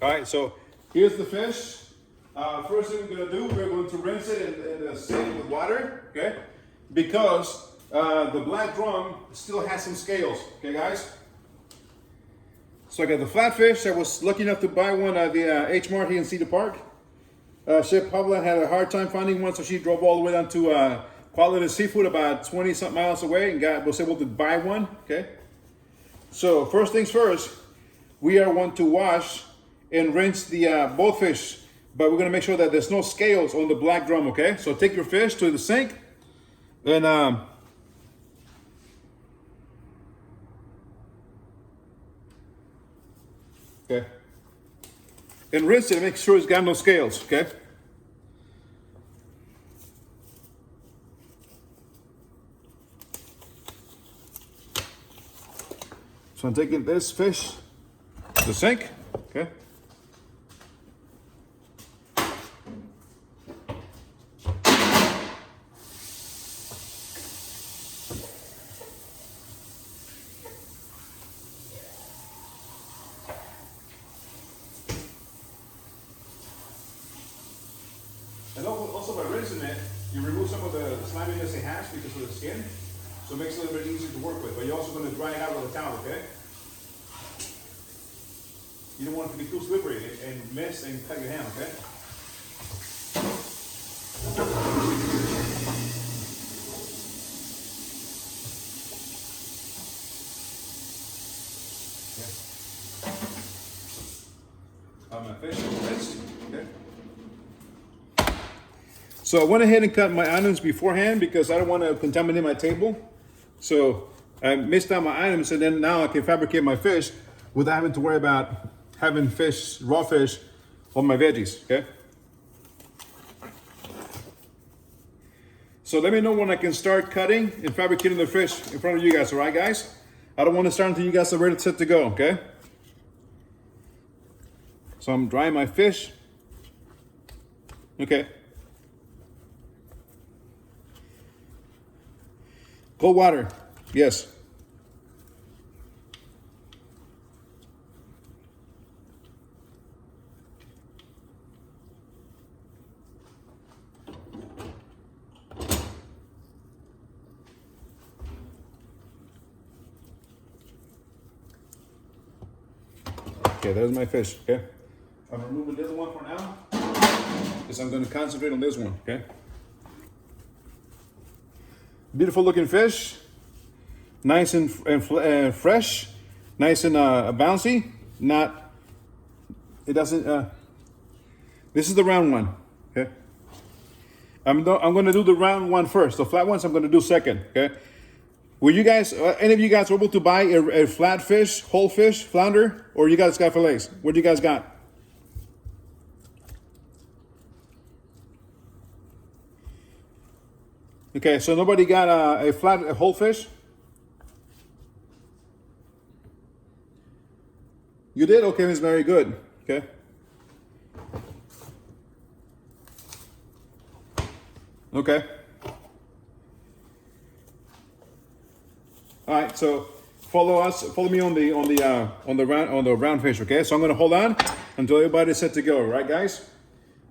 All right, so here's the fish. First thing we're gonna do, we're going to rinse it in the sink with water, okay? Because the black drum still has some scales, okay guys? So I got the flatfish. I was lucky enough to buy one at the H-Mart here in Cedar Park. Chef Pablo had a hard time finding one, so she drove all the way down to Quality Seafood about 20-something miles away and was able to buy one, okay? So first things first, we are going to wash and rinse the both fish, but we're gonna make sure that there's no scales on the black drum, okay? So take your fish to the sink and okay, and rinse it and make sure it's got no scales, okay? So I'm taking this fish to the sink, okay? And also by rinsing it, you remove some of the sliminess it has because of the skin, so it makes it a little bit easier to work with. But you're also going to dry it out with a towel, okay? You don't want it to be too slippery and mess and cut your hand, okay? My fish is rinsed, okay? So I went ahead and cut my onions beforehand because I don't want to contaminate my table. So I mixed out my items, and then now I can fabricate my fish without having to worry about having fish, raw fish, on my veggies, okay? So let me know when I can start cutting and fabricating the fish in front of you guys, all right, guys? I don't want to start until you guys are ready to set to go, okay? So I'm drying my fish. Okay. Cold water, yes. Okay, there's my fish, okay? I'm removing this one for now because I'm going to concentrate on this one, okay? Beautiful looking fish, nice and fresh, nice and bouncy. Not, it doesn't. This is the round one, okay? I'm going to do the round one first. The flat ones I'm going to do second, okay? Were you guys, any of you guys able to buy a flat fish, whole fish, flounder, or you guys got fillets? What do you guys got? Okay, so nobody got a whole fish? You did? Okay, it's very good. Okay. Okay. All right, so follow me on the round fish, okay? So I'm gonna hold on until everybody's set to go, right guys?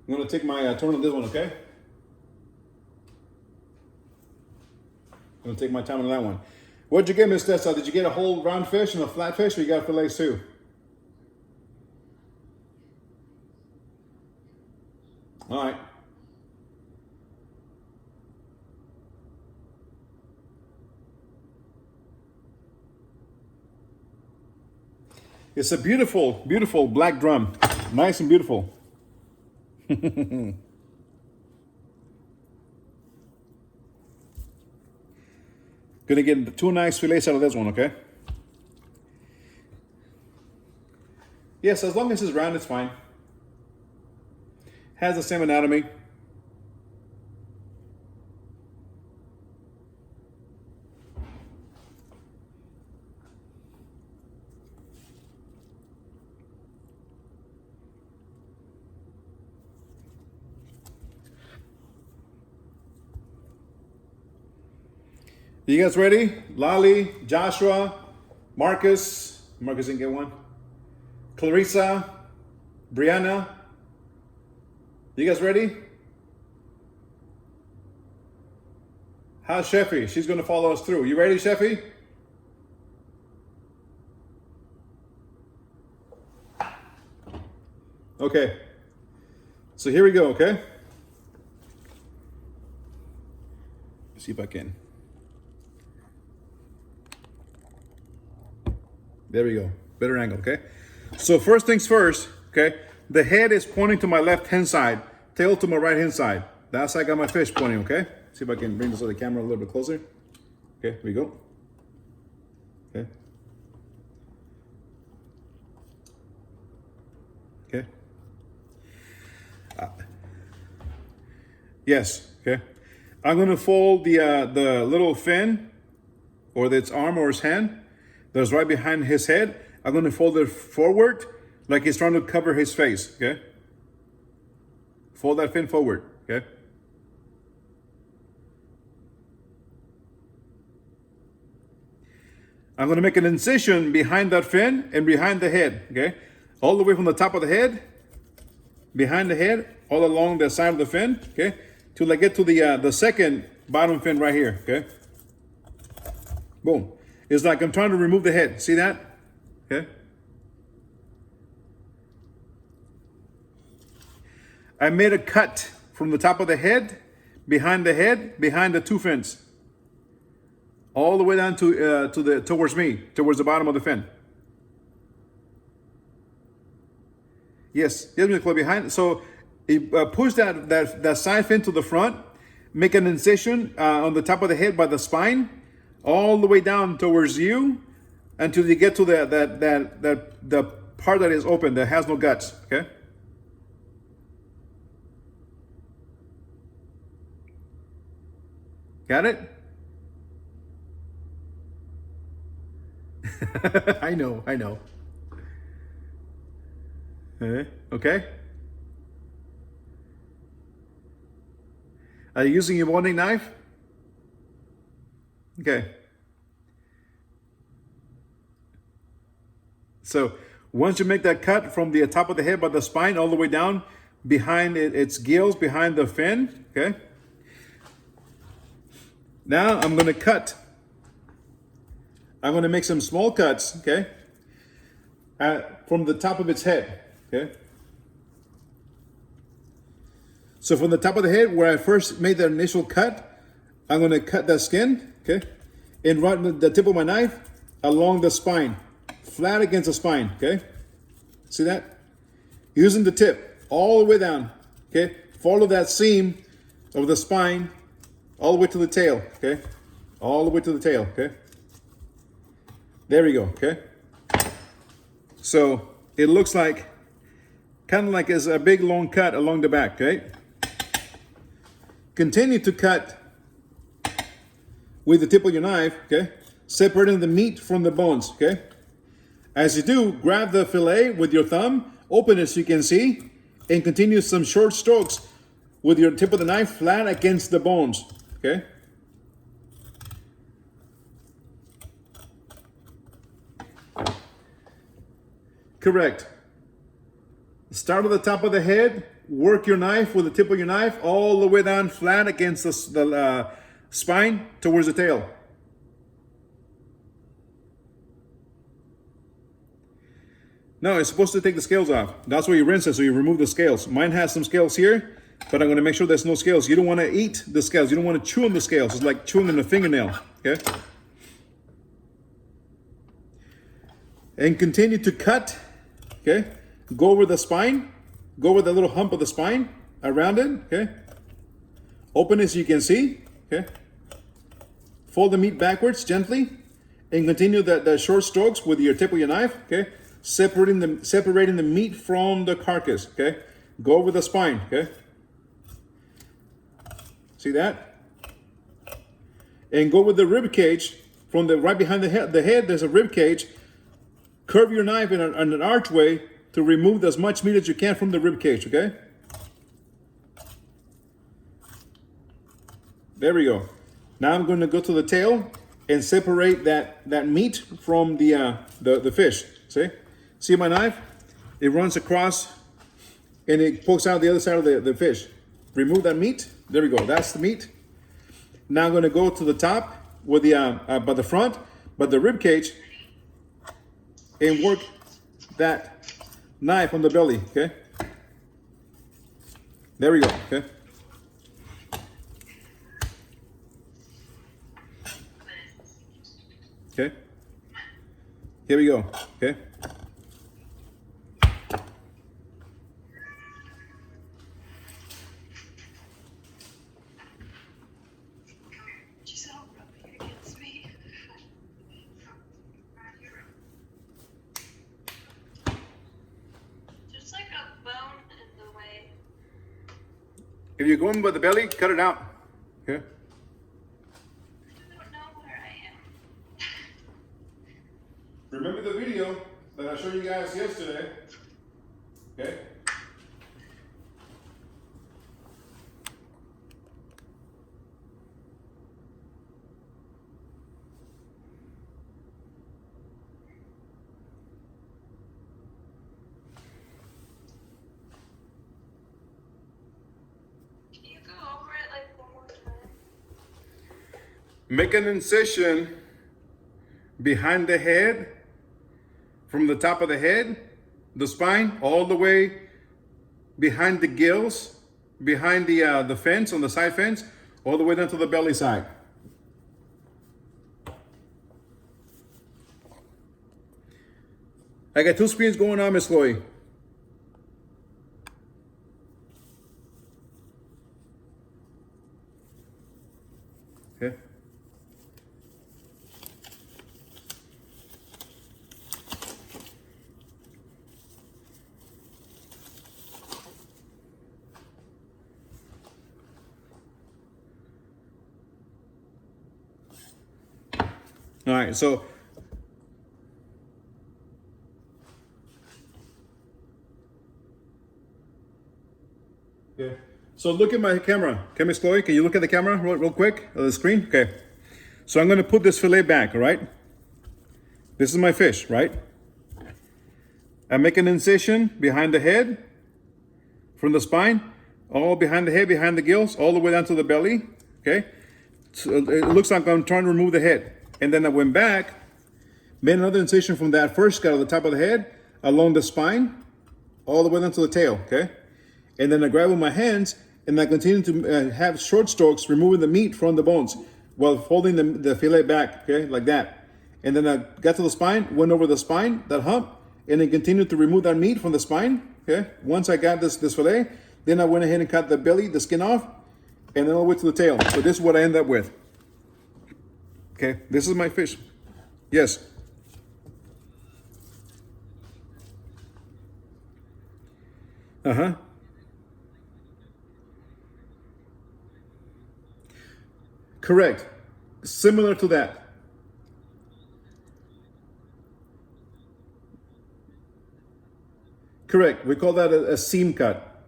I'm gonna take my turn on this one, okay? I'm gonna take my time on that one. What'd you get, Miss Tessa? Did you get a whole round fish and a flat fish, or you got fillets too? All right. It's a beautiful, beautiful black drum. Nice and beautiful. Gonna get 2 nice fillets out of this one, okay? Yes, as long as it's round, it's fine. Has the same anatomy. You guys ready? Lolly, Joshua, Marcus didn't get one. Clarissa, Brianna, you guys ready? How's Sheffy? She's going to follow us through. You ready, Sheffy? Okay. So here we go, okay? Let's see if I can. There we go. Better angle, okay? So first things first, okay? The head is pointing to my left-hand side, tail to my right-hand side. That's how I got my fish pointing, okay? See if I can bring this other camera a little bit closer. Okay, here we go. Okay. Okay. Yes, okay. I'm gonna fold the little fin, or its arm or his hand, that's right behind his head. I'm gonna fold it forward, like he's trying to cover his face, okay? Fold that fin forward, okay? I'm gonna make an incision behind that fin and behind the head, okay? All the way from the top of the head, behind the head, all along the side of the fin, okay? Till I get to the second bottom fin right here, okay? Boom. It's like I'm trying to remove the head. See that? Okay. I made a cut from the top of the head, behind the two fins, all the way down towards the bottom of the fin. Yes, behind. So push that side fin to the front, make an incision on the top of the head by the spine, all the way down towards you, until you get to the part that is open, that has no guts. Okay. Got it? I know. Okay. Are you using your boning knife? Okay. So once you make that cut from the top of the head by the spine all the way down behind its gills, behind the fin, okay? Now I'm going to cut. I'm going to make some small cuts, okay? From the top of its head, okay? So from the top of the head, where I first made the initial cut, I'm going to cut that skin, okay? And run the tip of my knife along the spine, flat against the spine, okay? See that? Using the tip all the way down, okay? Follow that seam of the spine all the way to the tail, okay? All the way to the tail, okay? There we go, okay? So it looks like, kind of like it's a big long cut along the back, okay? Continue to cut with the tip of your knife, okay? Separating the meat from the bones, okay? As you do, grab the fillet with your thumb, open it so you can see, and continue some short strokes with your tip of the knife flat against the bones, okay? Correct. Start at the top of the head, work your knife with the tip of your knife all the way down flat against the spine towards the tail. No, it's supposed to take the scales off. That's why you rinse it, so you remove the scales. Mine has some scales here, but I'm going to make sure there's no scales. You don't want to eat the scales. You don't want to chew on the scales. It's like chewing on a fingernail, okay? And continue to cut, okay? Go over the spine. Go over the little hump of the spine, around it, okay? Open it so you can see, okay? Fold the meat backwards gently, and continue the short strokes with your tip of your knife, okay? Separating the meat from the carcass, okay? Go over the spine, okay? See that? And go with the rib cage from the right behind the head. The head, there's a rib cage. Curve your knife in an archway to remove as much meat as you can from the rib cage, okay? There we go. Now I'm going to go to the tail and separate that meat from the fish. See my knife? It runs across and it pokes out the other side of the fish. Remove that meat. There we go. That's the meat. Now I'm going to go to the top with the by the front, but the rib cage, and work that knife on the belly. Okay. There we go. Okay. Okay. Here we go. Okay. If you're going by the belly, cut it out. Okay. I don't know where I am. Remember the video that I showed you guys yesterday? Okay. Can you go over it like one more time? Make an incision behind the head, from the top of the head, the spine, all the way behind the gills, behind the fence, on the side fence, all the way down to the belly side. I got two screens going on, Miss Chloe. Okay. All right, so okay. So look at my camera. Okay, Miss Chloe, can you look at the camera real quick, the screen? Okay. So I'm going to put this fillet back, all right? This is my fish, right? I make an incision behind the head, from the spine, all behind the head, behind the gills, all the way down to the belly, okay? So it looks like I'm trying to remove the head. And then I went back, made another incision from that first cut at the top of the head, along the spine, all the way down to the tail, okay? And then I grab with my hands, and I continue to have short strokes, removing the meat from the bones, while folding the fillet back, okay, like that. And then I got to the spine, went over the spine, that hump, and then continued to remove that meat from the spine, okay? Once I got this fillet, then I went ahead and cut the belly, the skin off, and then all the way to the tail. So this is what I end up with. Okay, this is my fish. Yes. Uh-huh. Correct. Similar to that. Correct. We call that a seam cut.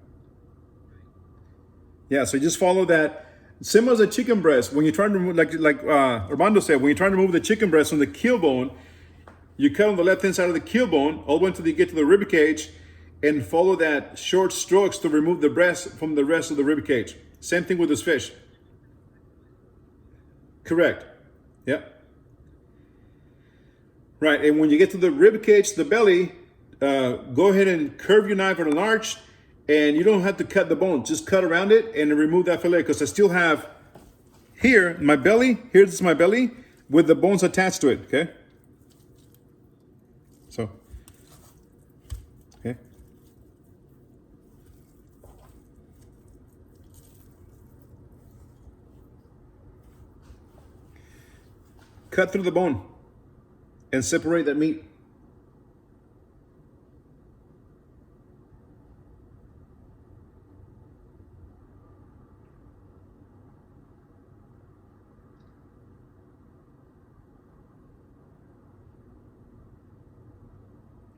Yeah, so you just follow that. Similar as a chicken breast. When you're trying to remove, like Armando said, when you're trying to remove the chicken breast from the keel bone, you cut on the left-hand side of the keel bone, all the way until you get to the rib cage, and follow that short strokes to remove the breast from the rest of the rib cage. Same thing with this fish. Correct. Yeah. Right, and when you get to the rib cage, the belly, go ahead and curve your knife at an arch, and you don't have to cut the bone. Just cut around it and remove that fillet, because I still have here my belly. Here's my belly with the bones attached to it. Okay. So. Okay. Cut through the bone and separate that meat.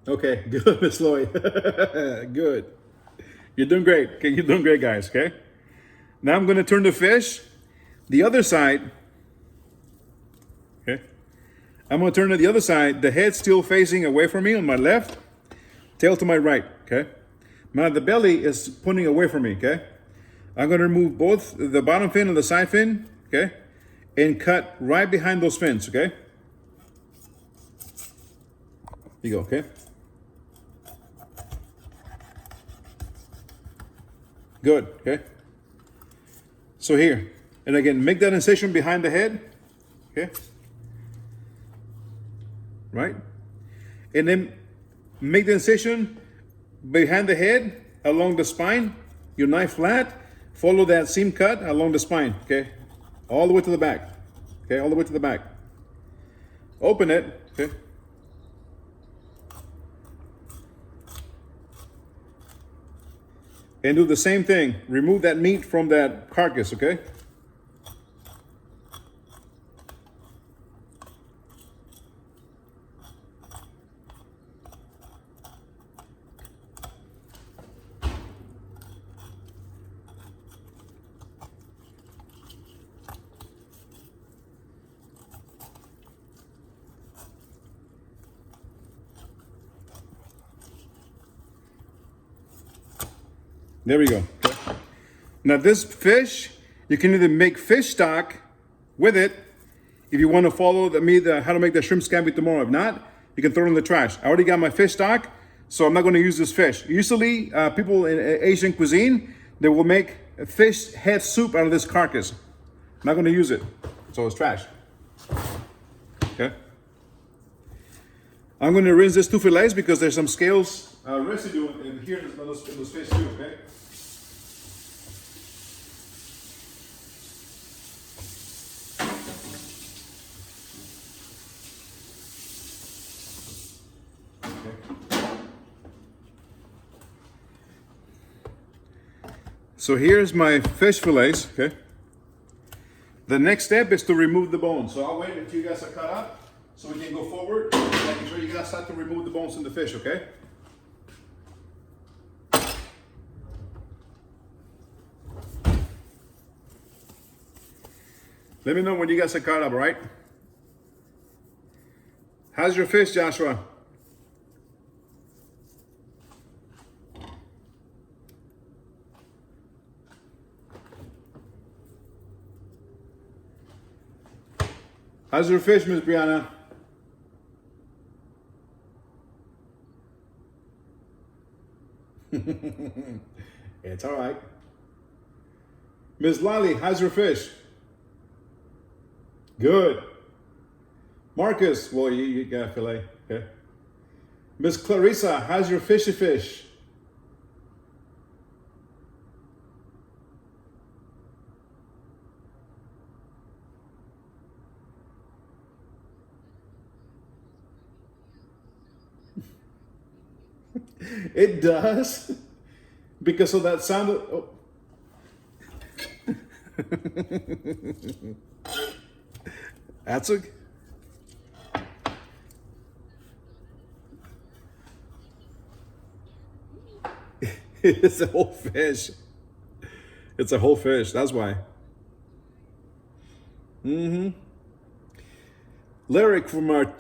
Okay, good, Miss Lloyd. Good. You're doing great. Okay, you're doing great, guys. Okay. Now I'm going to turn the fish the other side. Okay. I'm going to turn to the other side. The head still facing away from me on my left, tail to my right. Okay. Now the belly is pointing away from me, okay? I'm gonna remove both the bottom fin and the side fin, okay? And cut right behind those fins, okay? Here you go, okay? Good, okay? So here, and again, make that incision behind the head, okay? Right? And then make the incision behind the head, along the spine, your knife flat, follow that seam cut along the spine, okay? All the way to the back, okay? All the way to the back. Open it, okay? And do the same thing. Remove that meat from that carcass, okay? There we go. Okay. Now this fish, you can either make fish stock with it if you want to follow how to make the shrimp scampi tomorrow. If not, you can throw it in the trash. I already got my fish stock, so I'm not going to use this fish. Usually, people in Asian cuisine, they will make a fish head soup out of this carcass. I'm not going to use it, so it's trash. Okay. I'm going to rinse these two fillets because there's some scales residue in here in those fish too, okay? So here's my fish fillets, okay? The next step is to remove the bones. So I'll wait until you guys are cut up so we can go forward, making sure you guys start to remove the bones in the fish, okay? Let me know when you guys are cut up, all right? How's your fish, Joshua? How's your fish, Miss Brianna? It's all right. Miss Lolly, how's your fish? Good. Marcus, well, you got a fillet, okay. Miss Clarissa, how's your fishy fish? It does, because of that sound. Oh. That's a. It's a whole fish. It's a whole fish. That's why. Lyric from our.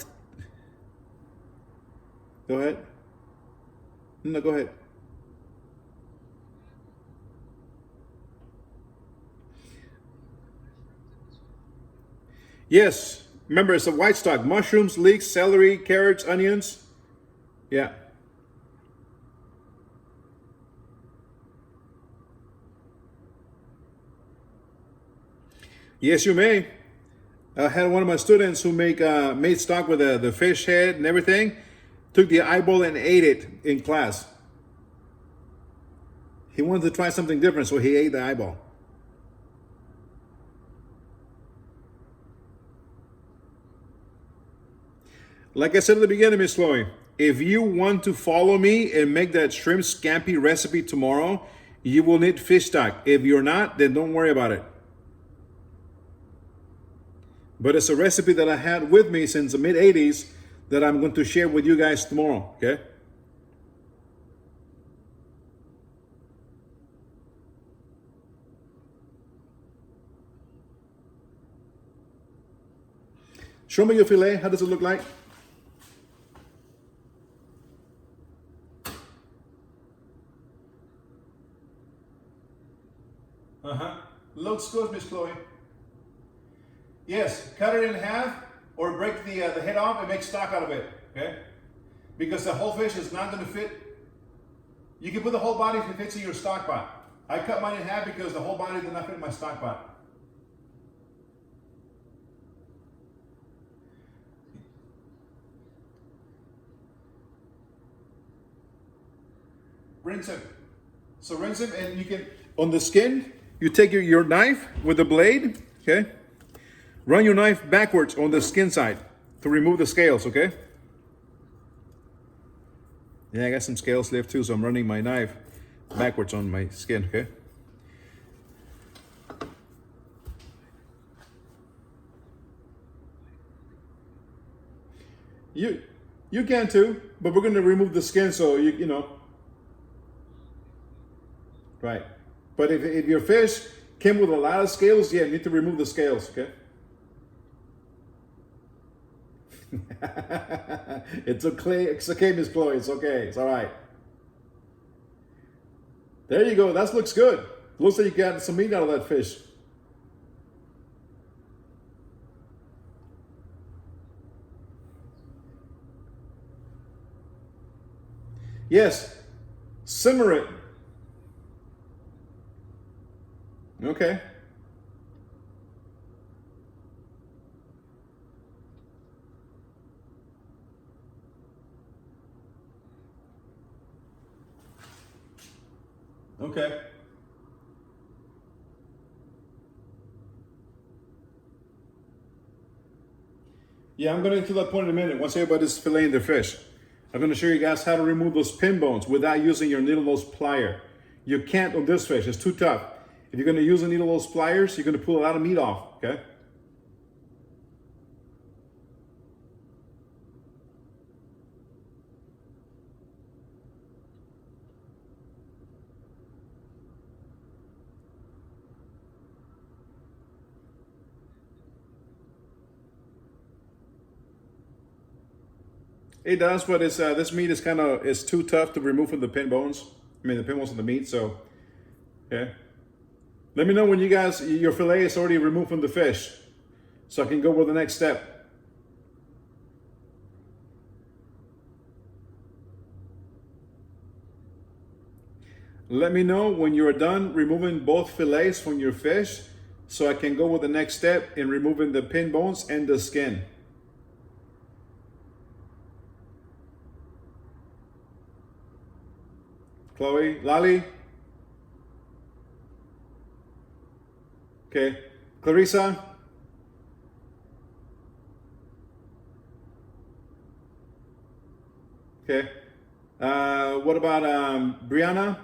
Go ahead. No, go ahead. Yes. Remember, it's a white stock. Mushrooms, leeks, celery, carrots, onions. Yeah. Yes, you may. I had one of my students who made stock with the fish head and everything. Took the eyeball and ate it in class. He wanted to try something different, so he ate the eyeball. Like I said at the beginning, Miss Chloe, if you want to follow me and make that shrimp scampi recipe tomorrow, you will need fish stock. If you're not, then don't worry about it. But it's a recipe that I had with me since the mid-'80s that I'm going to share with you guys tomorrow, okay? Show me your filet. How does it look like? Uh-huh. Looks good, Miss Chloe. Yes, cut it in half or break the head off and make stock out of it, okay? Because the whole fish is not going to fit. You can put the whole body if it fits in your stock pot. I cut mine in half because the whole body did not fit in my stock pot. Rinse him. So rinse him, and you can, on the skin, you take your knife with the blade, okay? Run your knife backwards on the skin side to remove the scales, okay? Yeah, I got some scales left too, so I'm running my knife backwards on my skin, okay? You can too, but we're gonna remove the skin, so you know. Right. But if your fish came with a lot of scales, yeah, you need to remove the scales, okay? It's okay, Miss Chloe. It's okay. It's all right. There you go. That looks good. Looks like you got some meat out of that fish. Yes. Simmer it. Okay. Okay. Yeah, I'm going to get to that point in a minute. Once everybody's filleting their fish, I'm going to show you guys how to remove those pin bones without using your needle nose plier. You can't on this fish. It's too tough. If you're going to use a needle nose pliers, you're going to pull a lot of meat off, okay? It does, but it's this meat is too tough to remove from the pin bones. I mean, the pin bones of the meat, so, okay. Let me know when your fillet is already removed from the fish, so I can go with the next step. Let me know when you're done removing both fillets from your fish, so I can go with the next step in removing the pin bones and the skin. Chloe, Lali? Okay, Clarissa? Okay. What about Brianna?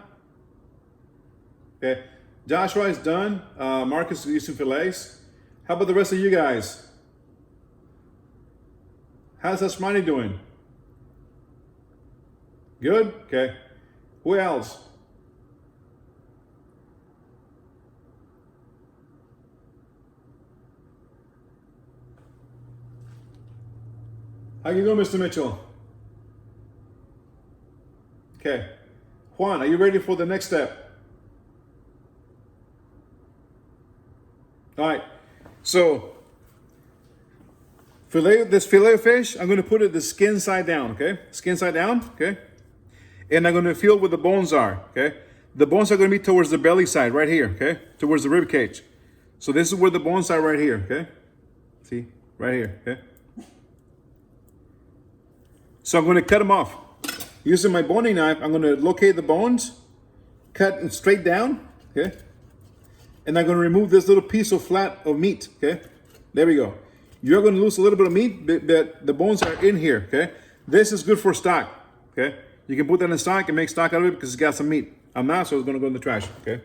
Okay. Joshua is done. Marcus is using fillets. How about the rest of you guys? How's Asmani doing? Good? Okay. Who else? How you doing, Mr. Mitchell? Okay. Juan, are you ready for the next step? All right. So, this fillet of fish, I'm going to put it the skin side down, okay? Skin side down, okay? And I'm going to feel where the bones are, okay? The bones are going to be towards the belly side, right here, okay? Towards the rib cage. So this is where the bones are right here, okay? See? Right here, okay? So I'm going to cut them off. Using my boning knife, I'm going to locate the bones, cut it straight down, okay? And I'm going to remove this little piece of flat of meat, okay? There we go. You're going to lose a little bit of meat, but the bones are in here, okay? This is good for stock, okay? You can put that in stock and make stock out of it because it's got some meat. I'm not, so it's going to go in the trash, okay?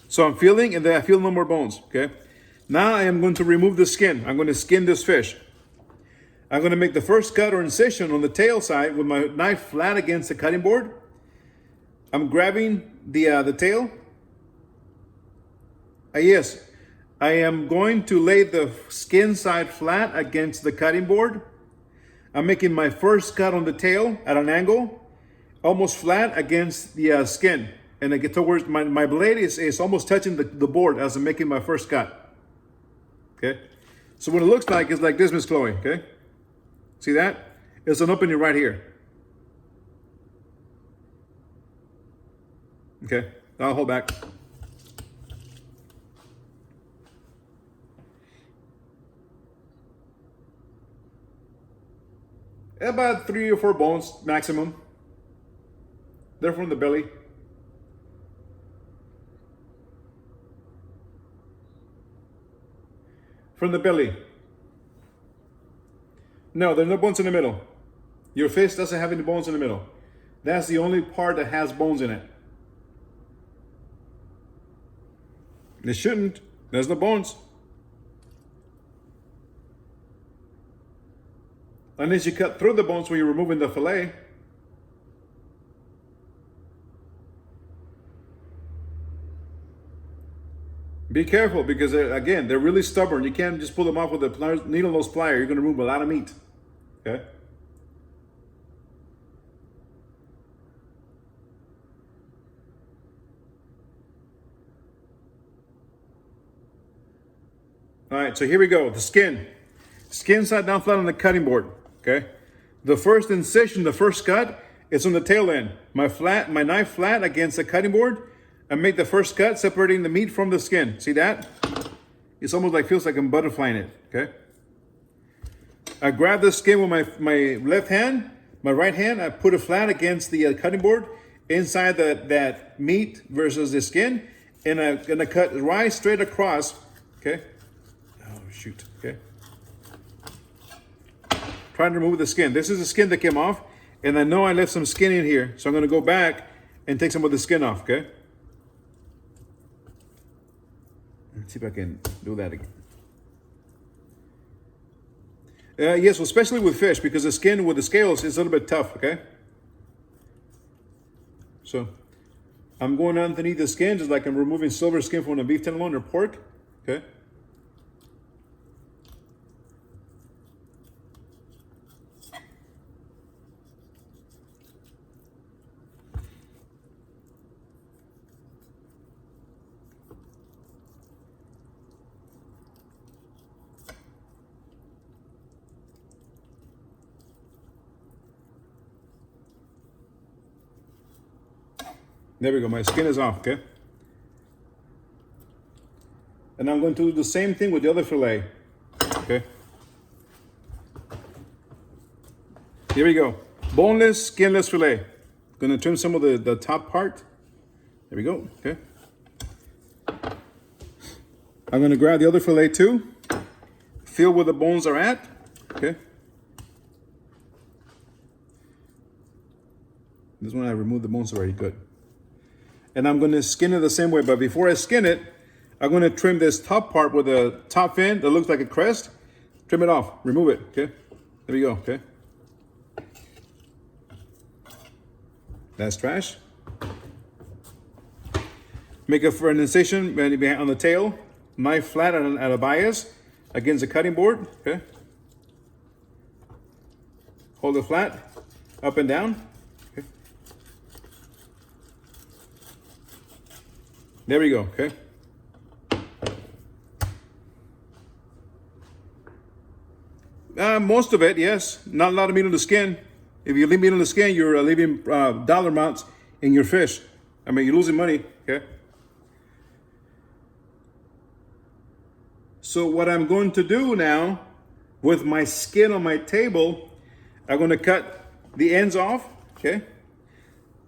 So I'm feeling, and then I feel no more bones, okay? Now I am going to remove the skin. I'm going to skin this fish. I'm going to make the first cut or incision on the tail side with my knife flat against the cutting board. I'm grabbing the tail. Yes, I am going to lay the skin side flat against the cutting board. I'm making my first cut on the tail at an angle, almost flat against the skin. and I get towards my blade is almost touching the board as I'm making my first cut. Okay, so what it looks like is like this, Miss Chloe. Okay, see that? It's an opening right here. Okay, I'll hold back. About 3 or 4 bones maximum. They're from the belly. From the belly. No, there are no bones in the middle. Your fish doesn't have any bones in the middle. That's the only part that has bones in it. It shouldn't. There's no bones. Unless you cut through the bones when you're removing the fillet. Be careful because, again, they're really stubborn. You can't just pull them off with a needle nose plier. You're going to remove a lot of meat. Okay? All right, so here we go. The skin. Skin side down flat on the cutting board. Okay? The first incision, the first cut, is on the tail end. My knife flat against the cutting board. I make the first cut, separating the meat from the skin. See that? It's almost like, feels like I'm butterflying it, okay? I grab the skin with my left hand, my right hand, I put it flat against the cutting board, inside that meat versus the skin, and I'm gonna cut right straight across, okay? Oh, shoot, okay? Trying to remove the skin. This is the skin that came off, and I know I left some skin in here, so I'm gonna go back and take some of the skin off, okay? Let's see if I can do that again. Yes, well, especially with fish, because the skin with the scales is a little bit tough, okay? So I'm going underneath the skin, just like I'm removing silver skin from a beef tenderloin or pork, okay? There we go, my skin is off, okay? And I'm going to do the same thing with the other fillet, okay? Here we go. Boneless, skinless fillet. Gonna trim some of the top part. There we go, okay? I'm gonna grab the other fillet too. Feel where the bones are at, okay? This one I removed the bones already, good. And I'm gonna skin it the same way, but before I skin it, I'm gonna trim this top part with the top fin that looks like a crest. Trim it off, remove it, okay? There we go, okay? That's trash. Make a incision on the tail, knife flat at a bias against the cutting board, okay? Hold it flat, up and down. There we go, okay? Most of it, yes. Not a lot of meat on the skin. If you leave meat on the skin, you're leaving dollar amounts in your fish. I mean, you're losing money, okay? So what I'm going to do now, with my skin on my table, I'm going to cut the ends off, okay?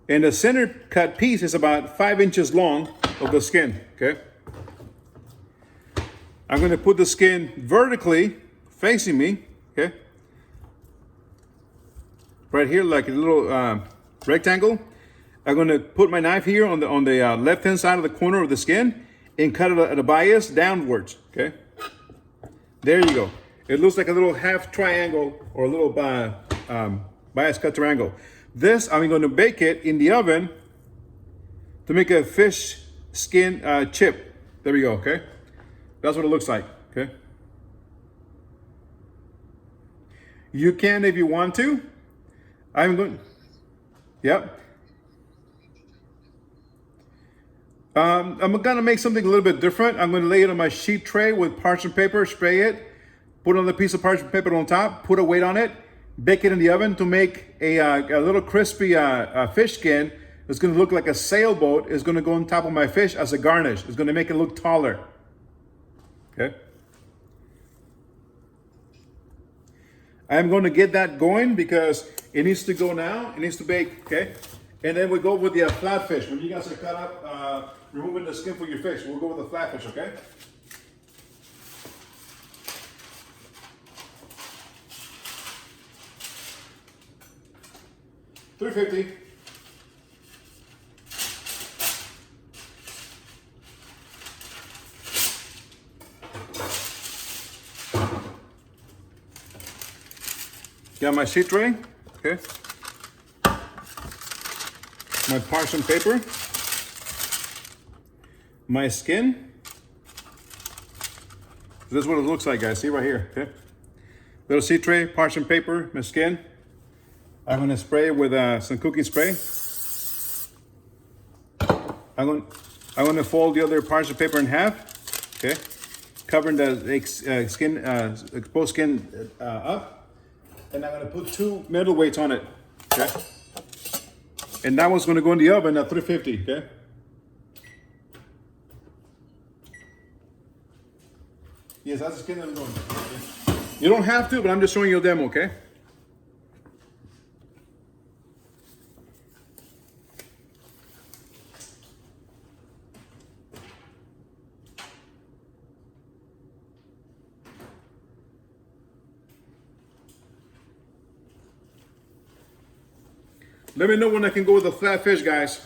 And the center cut piece is about 5 inches long of the skin, okay? I'm gonna put the skin vertically facing me, okay? Right here, like a little rectangle. I'm gonna put my knife here on the left-hand side of the corner of the skin and cut it at a bias downwards, okay? There you go. It looks like a little half triangle or a little bias cut triangle. This, I'm going to bake it in the oven to make a fish skin chip. There we go, okay? That's what it looks like, okay? You can if you want to. I'm going, yep. I'm gonna make something a little bit different. I'm gonna lay it on my sheet tray with parchment paper, spray it, put another piece of parchment paper on top, put a weight on it, bake it in the oven to make a little crispy fish skin. It's gonna look like a sailboat. It's gonna go on top of my fish as a garnish. It's gonna make it look taller. Okay. I'm going to get that going because it needs to go now. It needs to bake, okay? And then we go with the flatfish. When you guys are cut up, removing the skin from your fish, we'll go with the flatfish, okay? $3.50. Got my sheet tray, okay? My parchment paper, my skin. This is what it looks like, guys. See right here, okay? Little sheet tray, parchment paper, my skin. I'm gonna spray it with some cooking spray. I'm gonna fold the other parchment paper in half, okay? Covering the skin, exposed skin up. And I'm gonna put 2 middle weights on it, okay? And that one's gonna go in the oven at 350, okay? Yes, that's the skin that I'm doing. Okay? You don't have to, but I'm just showing you a demo, okay? Let me know when I can go with the flat fish, guys.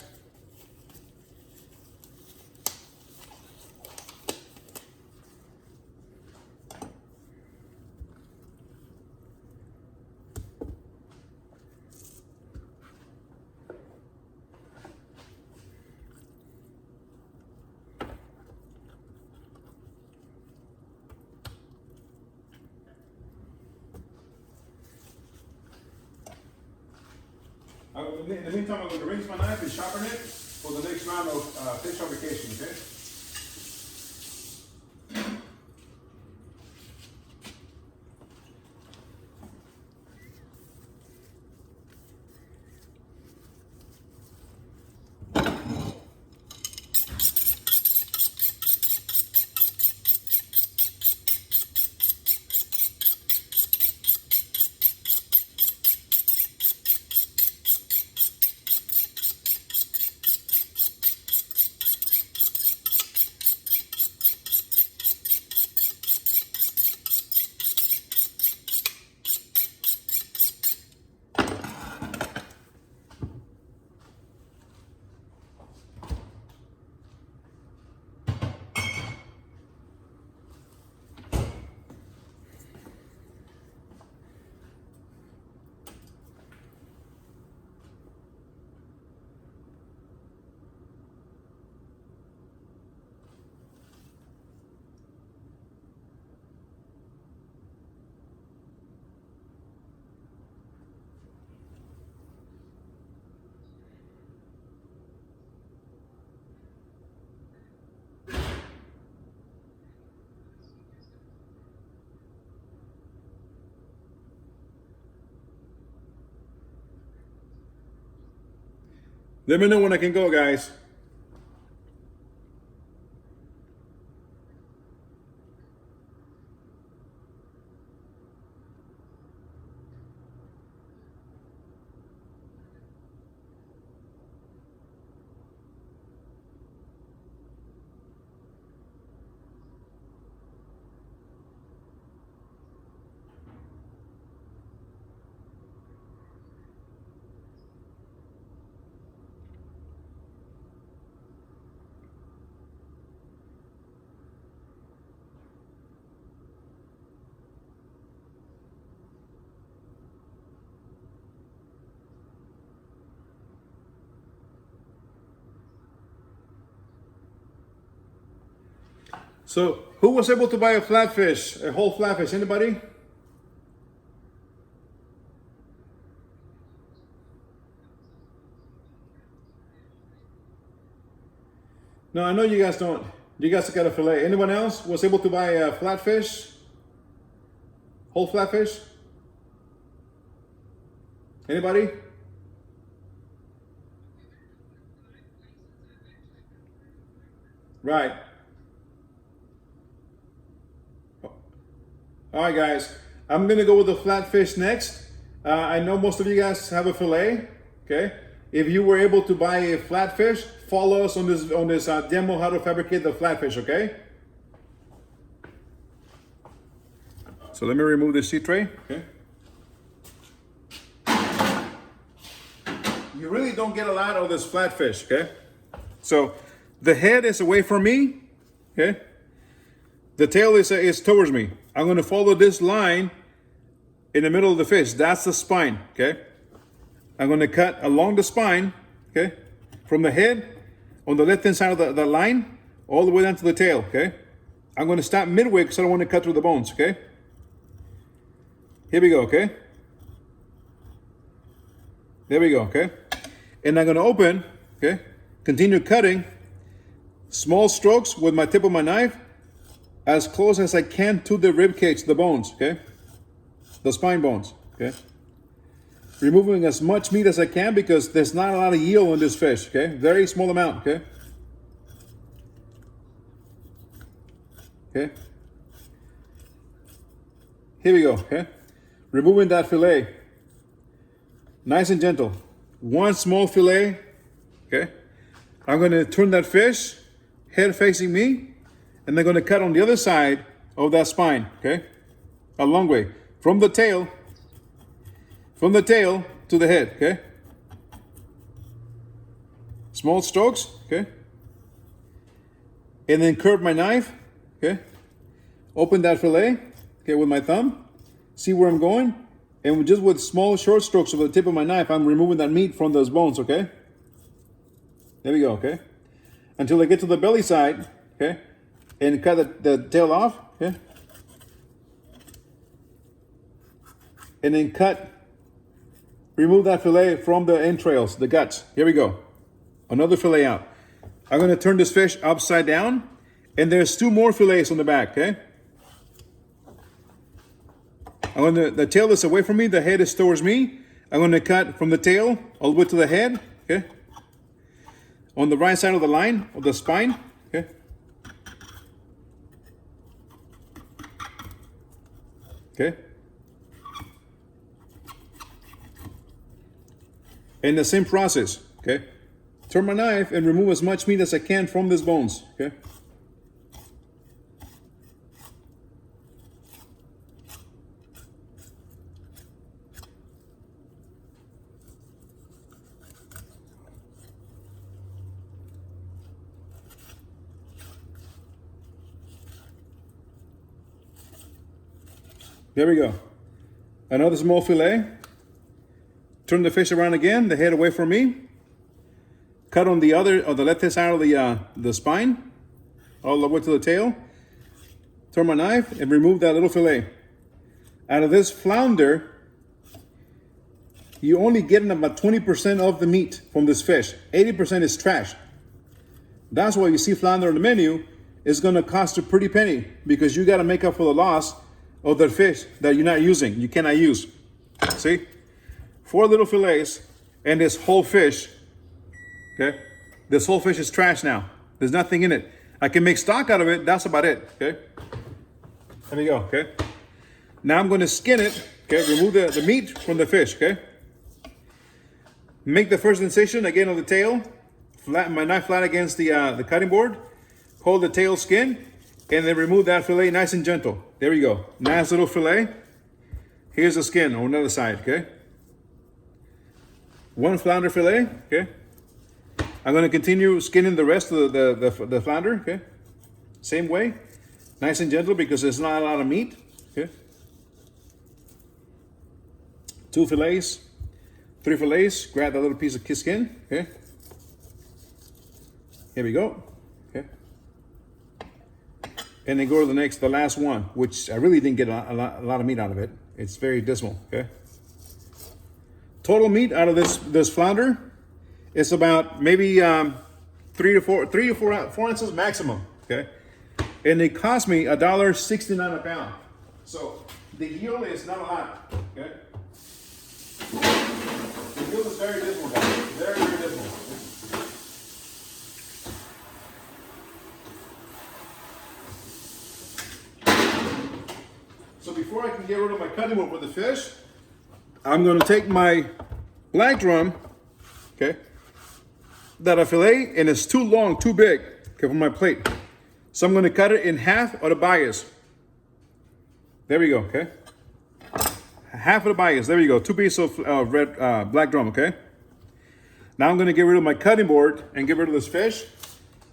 In the meantime, I'm going to rinse my knife and sharpen it for the next round of fish fabrication, okay? Let me know when I can go, guys. So, who was able to buy a flatfish, a whole flatfish? Anybody? No, I know you guys don't. You guys got a fillet. Anyone else was able to buy a flatfish? Whole flatfish? Anybody? Right. All right, guys. I'm gonna go with the flatfish next. I know most of you guys have a fillet. Okay. If you were able to buy a flatfish, follow us on this demo how to fabricate the flatfish. Okay. So let me remove the seed tray. Okay. You really don't get a lot of this flatfish. Okay. So the head is away from me. Okay. The tail is towards me. I'm going to follow this line in the middle of the fish. That's the spine, okay? I'm going to cut along the spine, okay? From the head on the left-hand side of the line all the way down to the tail, okay? I'm going to stop midway because I don't want to cut through the bones, okay? Here we go, okay? There we go, okay? And I'm going to open, okay? Continue cutting small strokes with my tip of my knife as close as I can to the rib cage, the bones, okay? The spine bones, okay? Removing as much meat as I can because there's not a lot of yield on this fish, okay? Very small amount, okay? Okay? Here we go, okay? Removing that fillet. Nice and gentle. One small fillet, okay? I'm gonna turn that fish, head facing me, and they're going to cut on the other side of that spine, okay? A long way. From the tail to the head, okay? Small strokes, okay? And then curve my knife, okay? Open that fillet, okay, with my thumb. See where I'm going. And just with small short strokes with the tip of my knife, I'm removing that meat from those bones, okay? There we go, okay? Until I get to the belly side, okay? And cut the tail off, okay? And then remove that fillet from the entrails, the guts. Here we go. Another fillet out. I'm gonna turn this fish upside down, and there's 2 more fillets on the back, okay? The tail is away from me, the head is towards me. I'm gonna cut from the tail all the way to the head, okay? On the right side of the line, of the spine, okay? Okay. And the same process, okay? Turn my knife and remove as much meat as I can from these bones, okay? There we go. Another small fillet. Turn the fish around again, the head away from me. Cut on the left-hand side of the spine, all the way to the tail. Turn my knife and remove that little fillet. Out of this flounder, you only get about 20% of the meat from this fish. 80% is trash. That's why you see flounder on the menu. It's gonna cost a pretty penny because you gotta make up for the loss of the fish that you're not using, you cannot use. See? 4 little fillets and this whole fish, okay? This whole fish is trash now. There's nothing in it. I can make stock out of it, that's about it, okay? There we go, okay? Now I'm gonna skin it, okay? Remove the meat from the fish, okay? Make the first incision again on the tail. Flatten my knife flat against the cutting board. Hold the tail skin, and then remove that fillet nice and gentle. There we go. Nice little fillet. Here's the skin on the other side, okay? 1 flounder fillet, okay? I'm gonna continue skinning the rest of the flounder, okay? Same way. Nice and gentle because there's not a lot of meat, okay? 2 fillets, 3 fillets. Grab that little piece of skin, okay? Here we go, okay? And then go to the last one, which I really didn't get a lot of meat out of it. It's very dismal, okay? Total meat out of this flounder is about maybe 3 to 4 ounces maximum. Okay, and it cost me $1.69 a pound. So the yield is not a lot. Okay, the yield is very dismal, guys. Very, very dismal. So before I can get rid of my cutting board with the fish, I'm going to take my black drum, okay, that I fillet, and it's too long, too big, okay, for my plate. So I'm going to cut it in half of the bias. There we go, okay. Half of the bias, there we go. 2 pieces of black drum, okay. Now I'm going to get rid of my cutting board and get rid of this fish,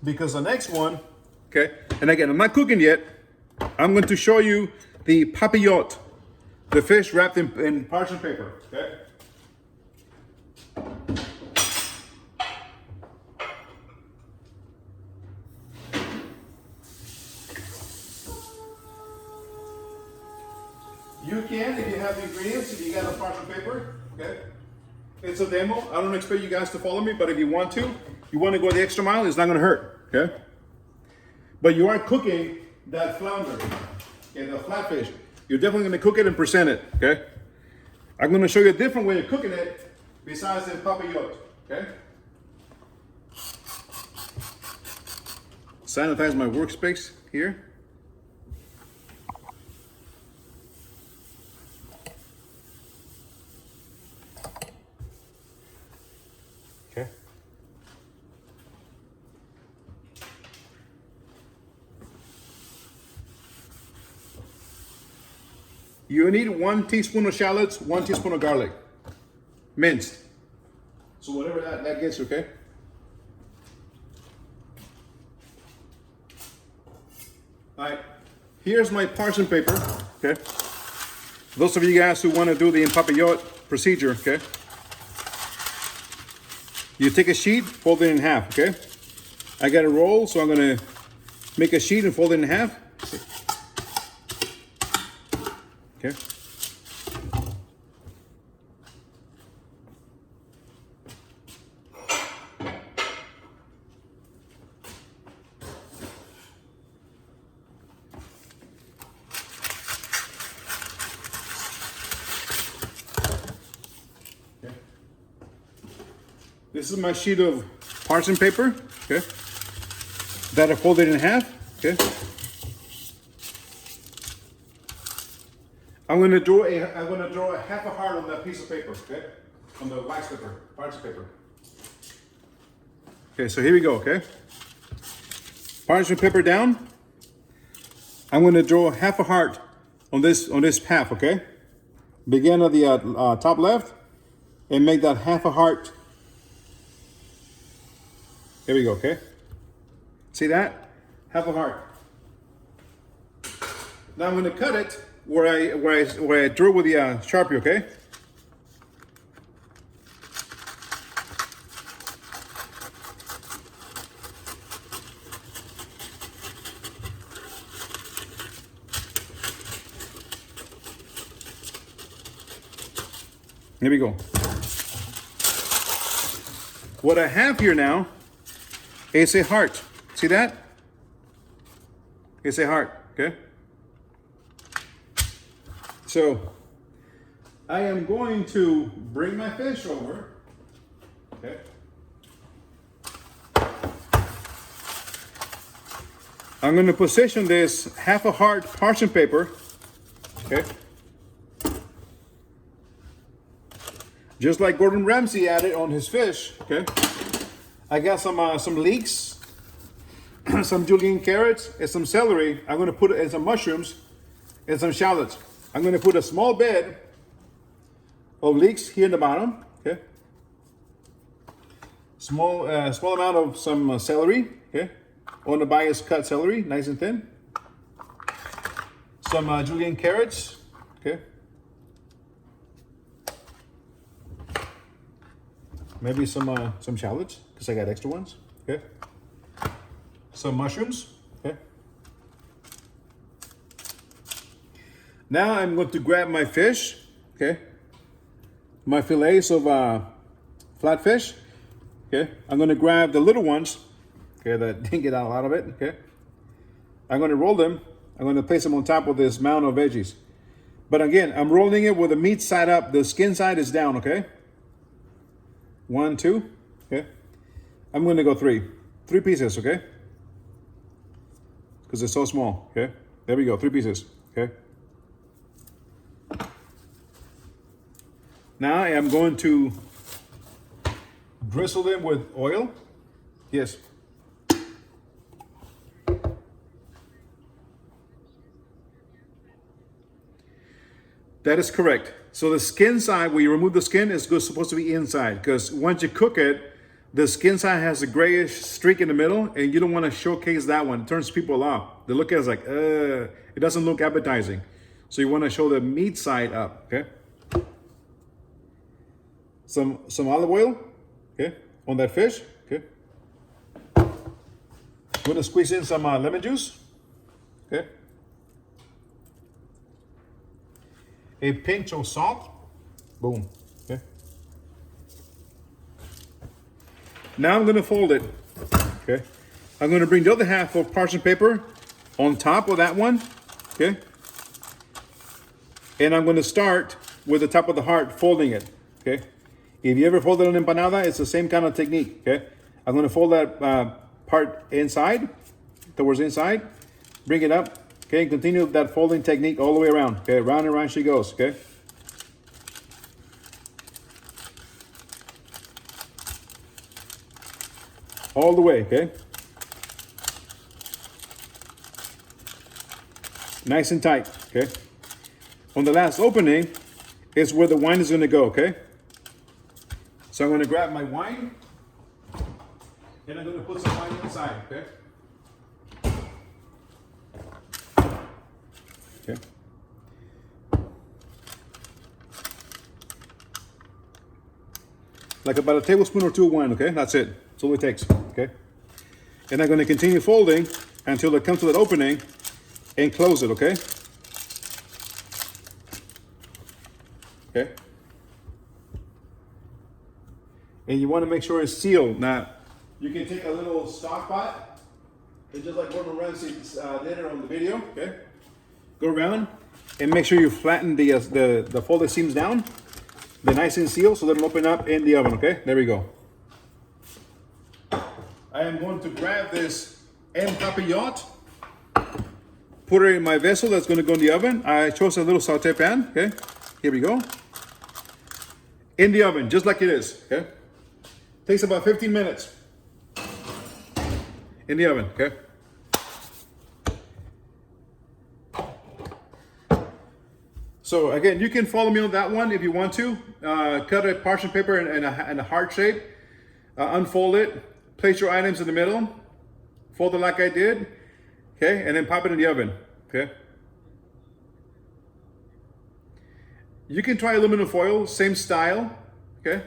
because the next one, okay, and again, I'm not cooking yet. I'm going to show you the papillote, the fish wrapped in parchment paper, okay? You can, if you have the ingredients, if you got a parchment paper, okay? It's a demo. I don't expect you guys to follow me, but if you want to go the extra mile, it's not gonna hurt, okay? But you are cooking that flounder, okay, the flatfish. You're definitely gonna cook it and present it, okay? I'm gonna show you a different way of cooking it besides the papillote, okay? Sanitize my workspace here. Okay. You need 1 teaspoon of shallots, 1 teaspoon of garlic, minced. So whatever that gets, okay? All right, here's my parchment paper, okay? Those of you guys who want to do the papillote procedure, okay? You take a sheet, fold it in half, okay? I got a roll, so I'm gonna make a sheet and fold it in half. Okay. This is my sheet of parchment paper, okay? That I folded in half, okay? I'm gonna draw a half a heart on that piece of paper, okay? On the wax paper, parchment paper. Okay, so here we go, okay? Parchment paper down. I'm gonna draw half a heart on this path, okay? Begin at the top left and make that half a heart. Here we go, okay? See that? Half a heart. Now I'm gonna cut it where I drew with the Sharpie, okay? Here we go. What I have here now is a heart. See that? It's a heart, okay? So I am going to bring my fish over, okay? I'm going to position this half a heart parchment paper, okay? Just like Gordon Ramsay added on his fish, okay? I got some leeks, some julienne carrots, and some celery. I'm going to put it in some mushrooms and some shallots. I'm going to put a small bed of leeks here in the bottom, okay? Small amount of some celery, okay? On the bias cut celery, nice and thin. Some julienne carrots, okay? Maybe some shallots, because I got extra ones, okay? Some mushrooms, okay? Now I'm going to grab my fish, okay? My fillets of flatfish, okay? I'm going to grab the little ones Okay, that didn't get out a lot of it. Okay, I'm going to roll them. I'm going to place them on top of this mound of veggies. But again, I'm rolling it with the meat side up. The skin side is down. Okay. 1, 2. Okay. I'm going to go 3 pieces. Okay. Because it's so small. Okay. There we go. 3 pieces. Okay. Now I am going to drizzle them with oil. Yes. That is correct. So the skin side, where you remove the skin, is supposed to be inside, because once you cook it, the skin side has a grayish streak in the middle, and you don't want to showcase that one. It turns people off. They look at it as like, it doesn't look appetizing. So you want to show the meat side up, okay? Some olive oil, okay, on that fish, okay. I'm gonna squeeze in some lemon juice, okay. A pinch of salt, boom, okay. Now I'm gonna fold it, okay. I'm gonna bring the other half of parchment paper on top of that one, okay. And I'm gonna start with the top of the heart, folding it, okay. If you ever folded an empanada, it's the same kind of technique, okay? I'm gonna fold that part inside, towards inside, bring it up, okay, and continue that folding technique all the way around, okay? Round and round she goes, okay? All the way, okay? Nice and tight, okay? On the last opening is where the wine is gonna go, okay? So I'm going to grab my wine, and I'm going to put some wine inside, okay? Okay. Like about a tablespoon or 2 of wine, okay? That's it. That's all it takes, okay? And I'm going to continue folding until it comes to that opening and close it, okay? Okay. And you want to make sure it's sealed. Now, you can take a little stock pot, and just like Gordon Ramsay did it on the video, okay? Go around and make sure you flatten the folded seams down. They're nice and sealed, so let them open up in the oven, okay? There we go. I am going to grab this M papillote, put it in my vessel that's going to go in the oven. I chose a little saute pan, okay? Here we go. In the oven, just like it is, okay? Takes about 15 minutes in the oven, okay? So again, you can follow me on that one if you want to. Cut a parchment paper in a heart shape, unfold it, place your items in the middle, fold it like I did, okay? And then pop it in the oven, okay? You can try aluminum foil, same style, okay?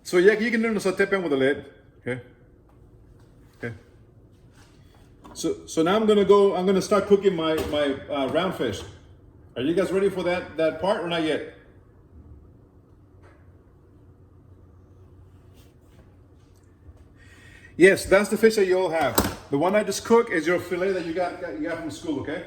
So yeah, you can do the saute pan with a lid, okay? Okay. So now I'm gonna start cooking my round fish. Are you guys ready for that part or not yet? Yes, that's the fish that you all have. The one I just cooked is your fillet that you got from school, okay?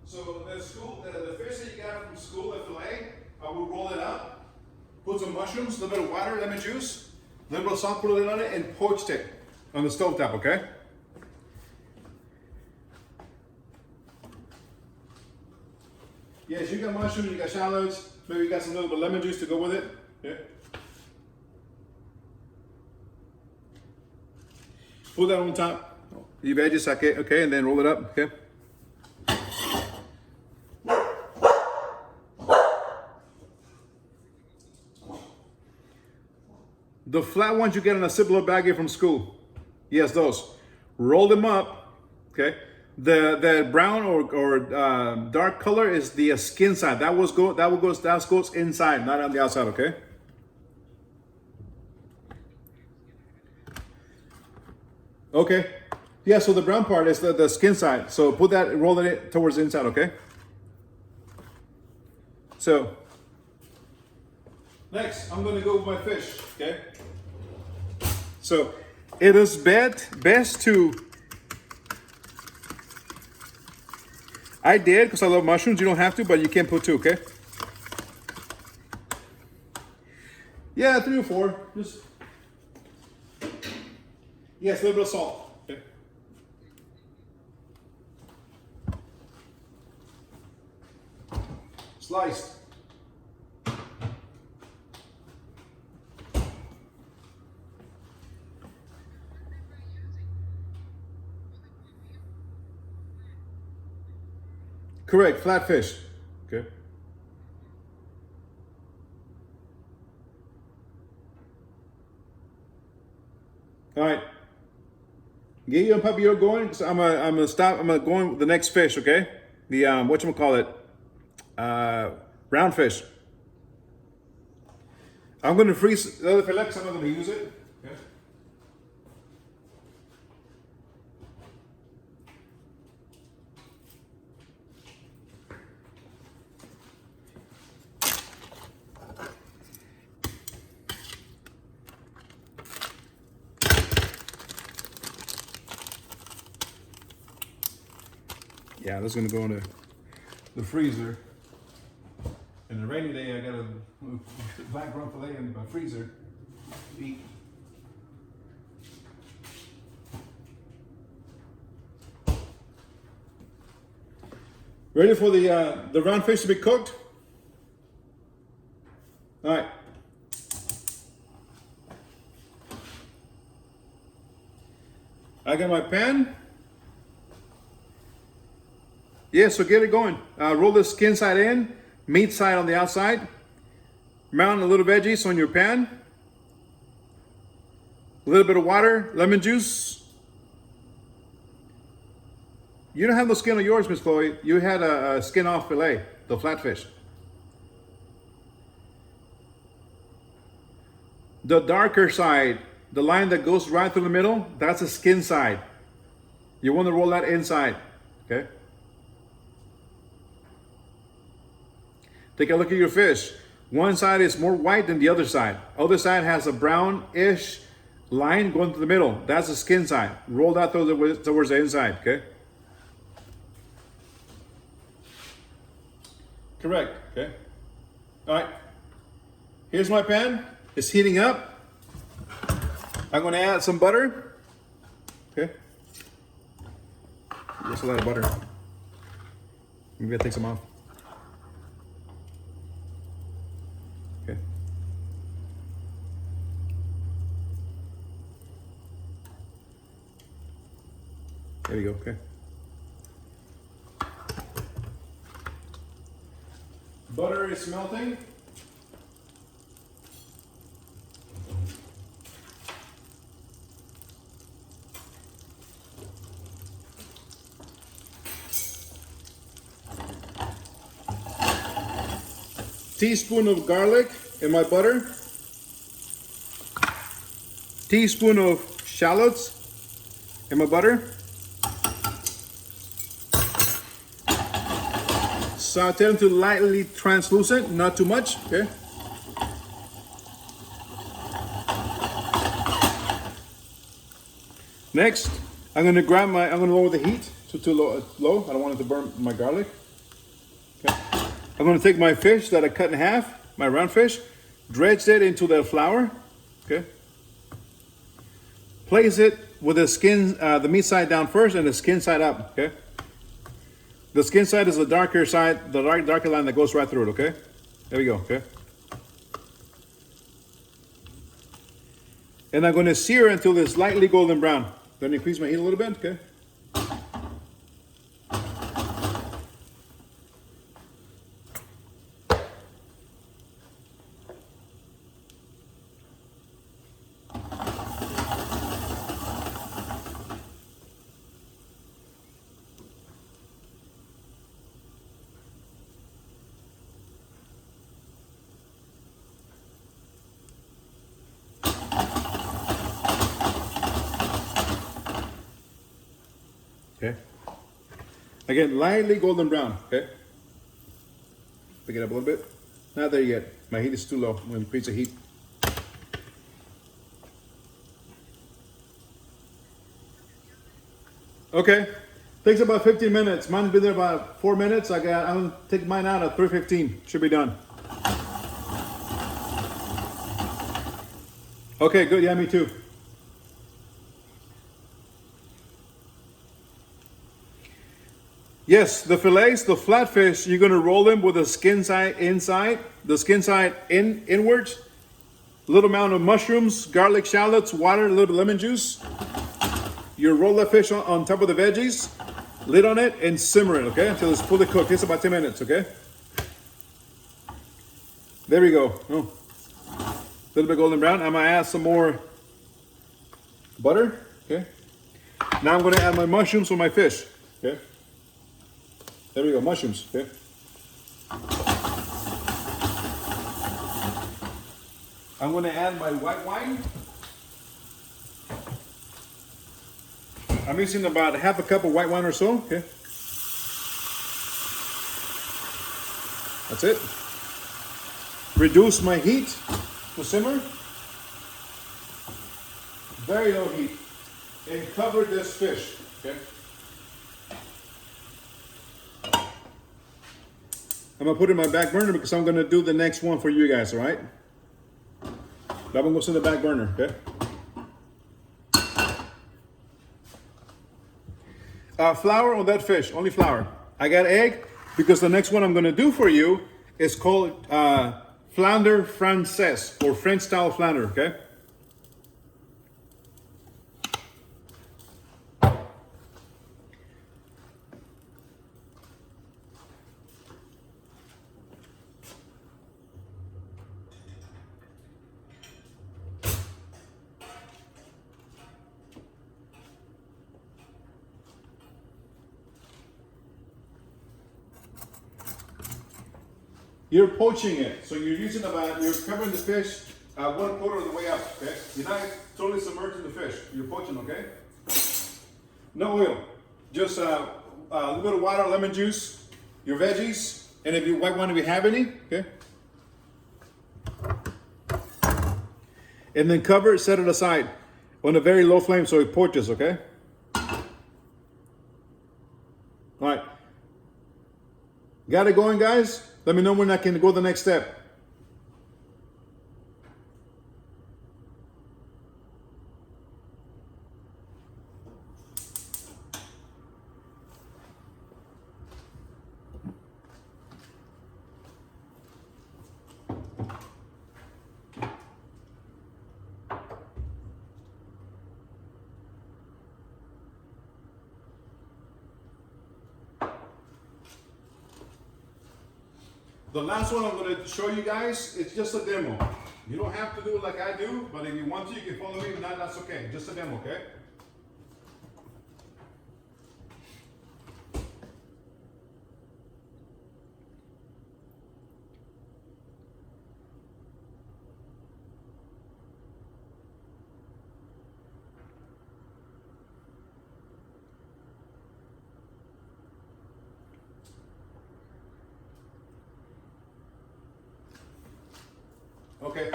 So the fish that you got from school, the fillet, I will roll it up, put some mushrooms, a little bit of water, lemon juice, a little bit of salt, put it on it, and poached it on the stove top, okay? Yes, you got mushrooms, you got shallots, maybe you got some little bit of lemon juice to go with it. Yeah. Put that on top. You veggies, okay, and then roll it up, okay? The flat ones you get in a Ziploc baggie from school. Yes, those. Roll them up, Okay, the brown or dark color is the skin side. That goes inside, not on the outside. Okay. Okay. Yeah. So the brown part is the skin side. So put that, roll it towards the inside. Okay. So next, I'm gonna go with my fish. Okay. So it is best to. I did because I love mushrooms. You don't have to, but you can put two. Okay. Yeah, 3 or 4. Just yes, a little bit of salt. Okay. Sliced. Correct, flat fish. Okay. All right. Get you and Puppy, you're going. So I'm gonna stop. I'm gonna go on with the next fish. Okay. The whatchamacallit, round fish. I'm gonna freeze the other fillet because I'm not gonna use it. Okay. Yeah, this is gonna go in the freezer. And a rainy day, I got a black rump fillet in my freezer to eat. Ready for the round fish to be cooked? All right. I got my pan. Yeah, so get it going. Roll the skin side in, meat side on the outside. Mount a little veggies on your pan. A little bit of water, lemon juice. You don't have no skin on yours, Miss Chloe. You had a skin off fillet, the flatfish. The darker side, the line that goes right through the middle, that's the skin side. You want to roll that inside, okay? Take a look at your fish. One side is more white than the other side. Other side has a brownish line going through the middle. That's the skin side. Roll that towards the inside, okay? Correct, okay? All right. Here's my pan. It's heating up. I'm gonna add some butter. Okay. That's a lot of butter. Maybe I'll take some off. Okay. There we go, okay. Butter is melting. Teaspoon of garlic in my butter. Teaspoon of shallots in my butter. Saute them to lightly translucent, not too much, okay? Next, I'm gonna lower the heat to low. I don't want it to burn my garlic. Okay. I'm gonna take my fish that I cut in half, my round fish, dredge it into the flour, okay? Place it with the skin, the meat side down first and the skin side up, okay? The skin side is the darker side, the darker line that goes right through it, okay? There we go, okay? And I'm gonna sear until it's lightly golden brown. Then increase my heat a little bit, okay? Okay. Again, lightly golden brown. Okay. Pick it up a little bit. Not there yet. My heat is too low. I'm going to increase the heat. Okay. Takes about 15 minutes. Mine's been there about 4 minutes. I'm gonna take mine out at 3:15. Should be done. Okay, good. Yeah, me too. Yes, the fillets, the flatfish, you're gonna roll them with the skin side inside, the skin side inwards. A little amount of mushrooms, garlic, shallots, water, a little lemon juice. You roll that fish on top of the veggies, lid on it, and simmer it, okay? Until it's fully cooked. It's about 10 minutes, okay? There we go. Oh. A little bit golden brown. I'm gonna add some more butter, okay? Now I'm gonna add my mushrooms with my fish, okay? There we go, mushrooms, okay? I'm gonna add my white wine. I'm using about half a cup of white wine or so, okay? That's it. Reduce my heat to simmer. Very low heat. And cover this fish, okay? I'm gonna put it in my back burner because I'm gonna do the next one for you guys, all right? That one goes in the back burner, okay? Flour on that fish, only flour. I got egg because the next one I'm gonna do for you is called flounder française or French style flounder, okay? You're poaching it, so you're covering the fish 1/4 of the way up, okay? You're not totally submerging the fish. You're poaching, okay? No oil, just a little bit of water, lemon juice, your veggies, and if you white wine, if you have any, okay? And then cover it, set it aside on a very low flame so it poaches, okay? All right. Got it going, guys? Let me know when I can go the next step. The last one I'm going to show you guys, it's just a demo. You don't have to do it like I do, but if you want to, you can follow me. If not, that's okay. Just a demo, okay? Okay.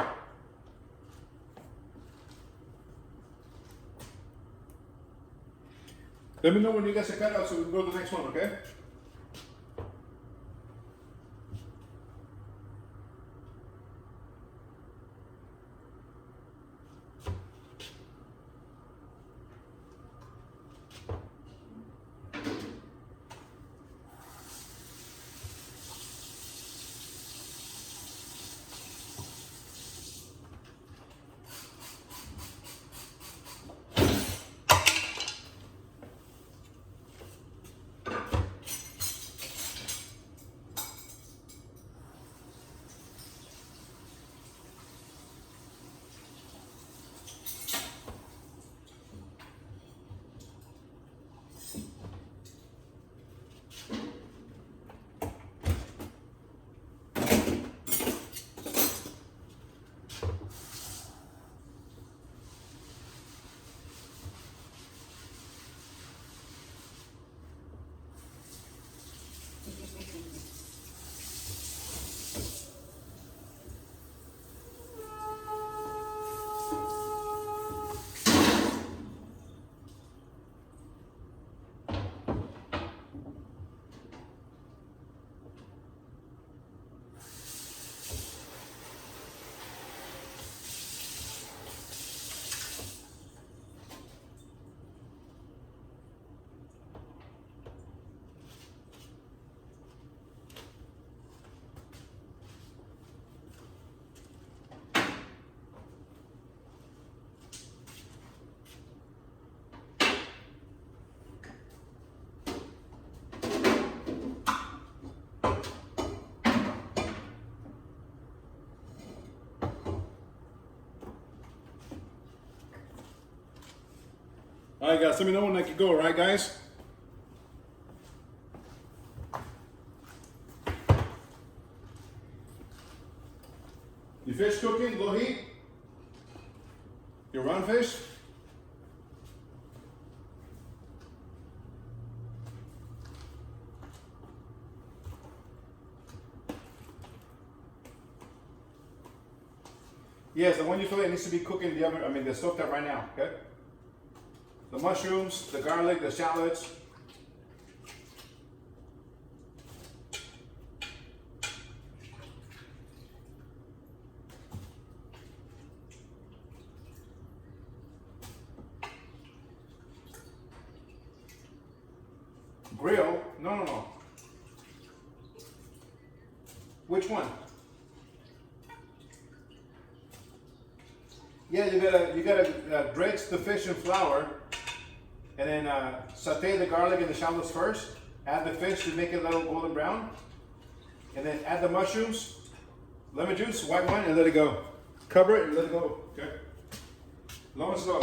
Let me know when you guys are cut out so we can go to the next one, okay? All right, guys, let me know when I can go, all right, guys? Your fish cooking, low heat? Your round fish? Yes, the one you fillet needs to be cooking in the oven, the stove top right now, okay? The mushrooms, the garlic, the shallots. Grill? No. Which one? Yeah, you gotta dredge the fish in flour, and then saute the garlic and the shallots first. Add the fish to make it a little golden brown, and then add the mushrooms, lemon juice, white wine, and let it go. Cover it and let it go. Okay. Low and slow.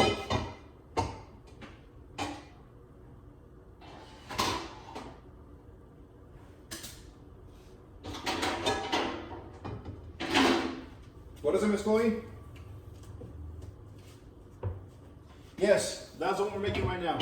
What is it, Miss Chloe? Yes, that's what we're making right now.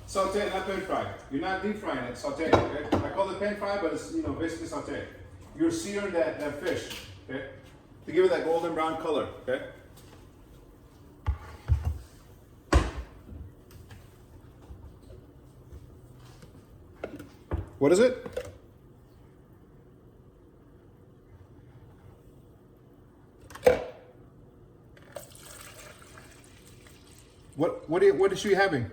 Saute, not pan fry. You're not deep frying it, saute, okay? I call it pan fry, but it's basically saute. You're searing that fish, okay? To give it that golden brown color, okay? What is it? What is she having?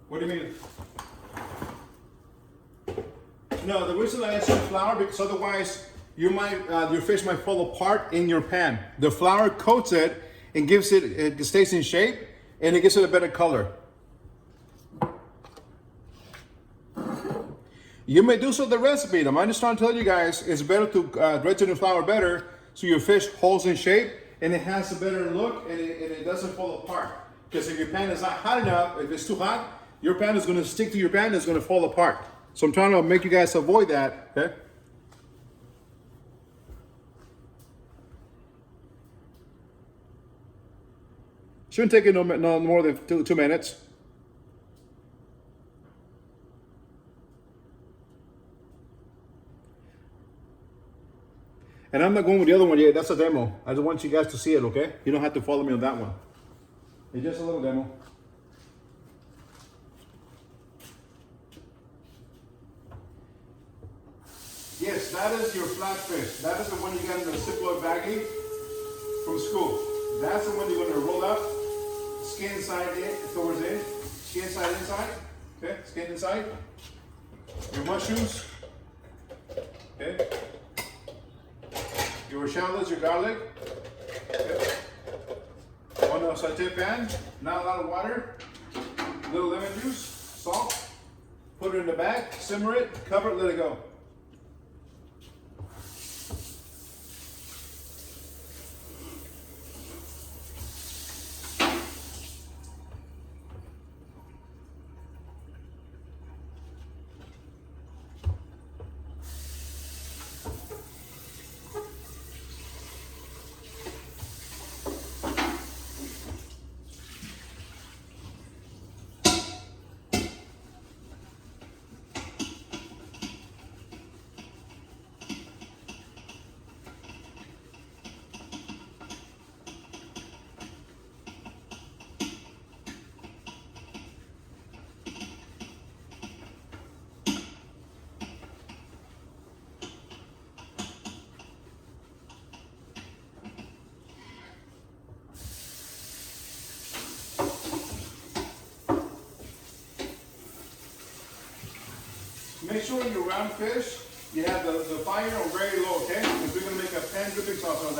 What do you mean? No, the reason I asked you flour because otherwise your fish might fall apart in your pan. The flour coats it and gives it stays in shape and it gives it a better color. You may do so the recipe. I'm just trying to tell you guys it's better to dredge it in flour better so your fish holds in shape and it has a better look and it doesn't fall apart. Because if your pan is not hot enough, if it's too hot, your pan is going to stick to your pan and it's going to fall apart. So I'm trying to make you guys avoid that, okay? Shouldn't take it no more than two minutes. And I'm not going with the other one yet. That's a demo. I just want you guys to see it, okay? You don't have to follow me on that one. It's just a little demo. Yes, that is your flatfish. That is the one you got in the Ziploc baggie from school. That's the one you're going to roll up, skin side in, towards in, skin side inside. Okay, skin inside. Your mushrooms. Okay. Your shallots, your garlic. Okay. On a saute pan, not a lot of water. A little lemon juice, salt. Put it in the bag, simmer it, cover it, let it go. Make sure in your round fish, you have the fire on very low, okay? Because we're gonna make a pan canned dripping sauce out of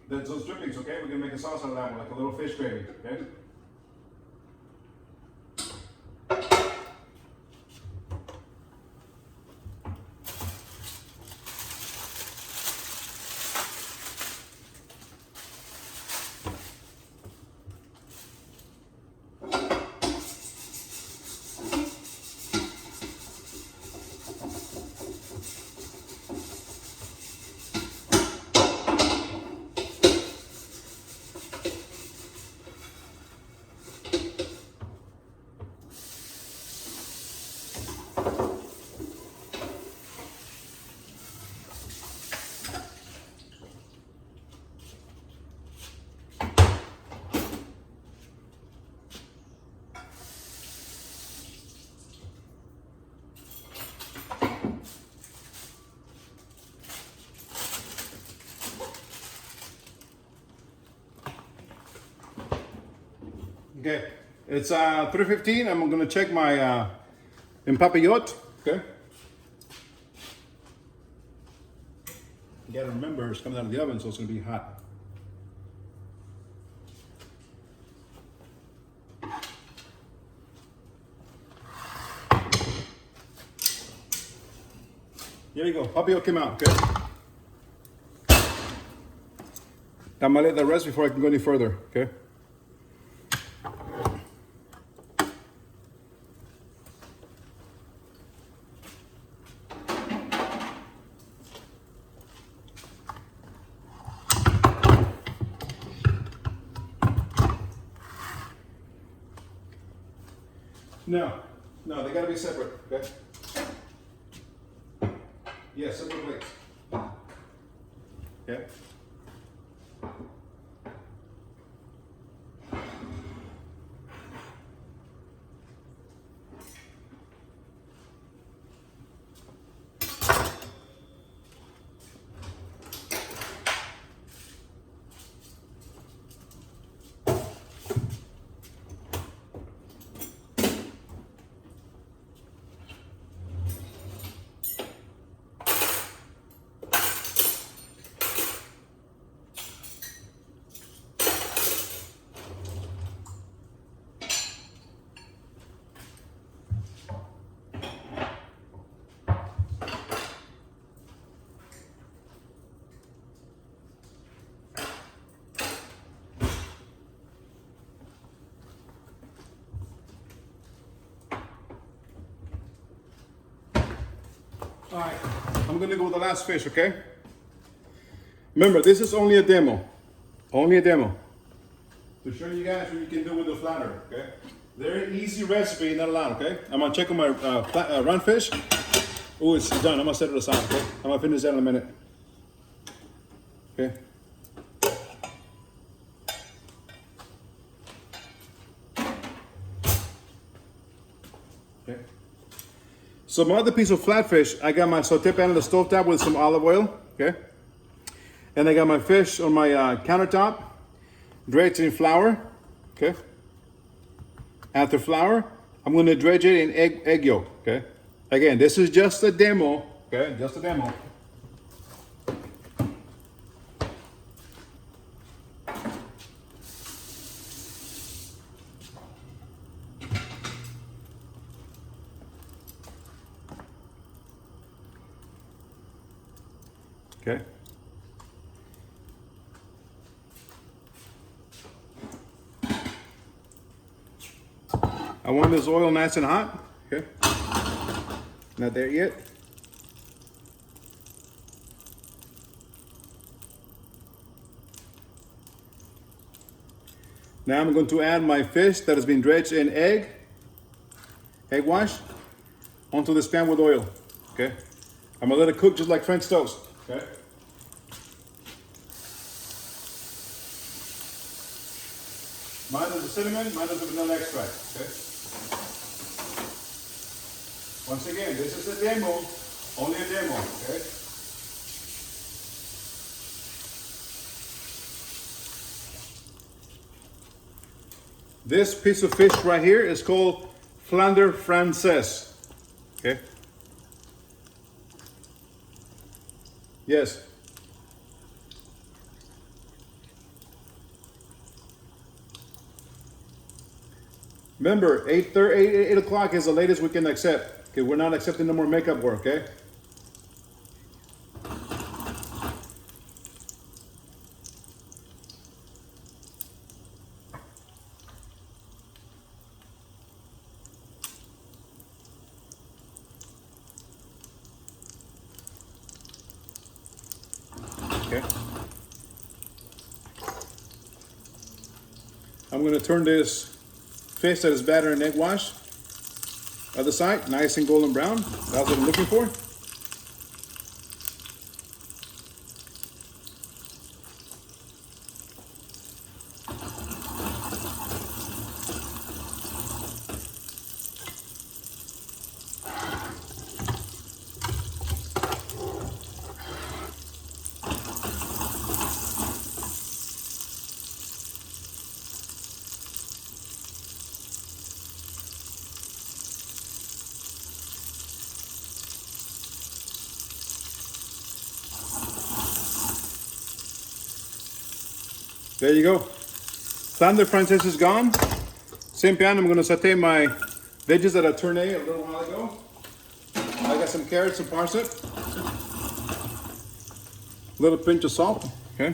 those drippings, okay? We're gonna make a sauce out of that one, like a little fish gravy, okay? Okay, it's 3:15. I'm gonna check my empapillote. Okay. You gotta remember, it's coming out of the oven, so it's gonna be hot. Here you go. Papillote came out. Okay. I'm gonna let that rest before I can go any further. Okay. No, they gotta be separate, okay? Yeah, separate plates. Okay? All right, I'm gonna go with the last fish, okay? Remember, this is only a demo. Only a demo. To show you guys what you can do with the flounder, okay? Very easy recipe, not a lot, okay? I'm gonna check on my round fish. Oh, it's done. I'm gonna set it aside, okay? I'm gonna finish that in a minute. Okay? Okay. So my other piece of flatfish, I got my saute pan on the stove top with some olive oil, okay? And I got my fish on my countertop, dredged in flour, okay? After flour, I'm gonna dredge it in egg yolk, okay? Again, this is just a demo, okay? Just a demo. Okay. I want this oil nice and hot. Okay. Not there yet. Now I'm going to add my fish that has been dredged in egg wash, onto this pan with oil. Okay. I'm gonna let it cook just like French toast. Okay. Mine is the cinnamon, mine is the vanilla extract. Okay. Once again, this is a demo, only a demo. Okay. This piece of fish right here is called Flounder Francaise. Okay. Yes. Remember, 8 o'clock is the latest we can accept. Okay, we're not accepting no more makeup work, okay? Okay. I'm gonna turn this fish that is battered in egg wash. Other side, nice and golden brown. That's what I'm looking for. There you go. Thunder Princess is gone. Same pan, I'm gonna saute my veggies that I turned a little while ago. I got some carrots and parsnip. A little pinch of salt, okay?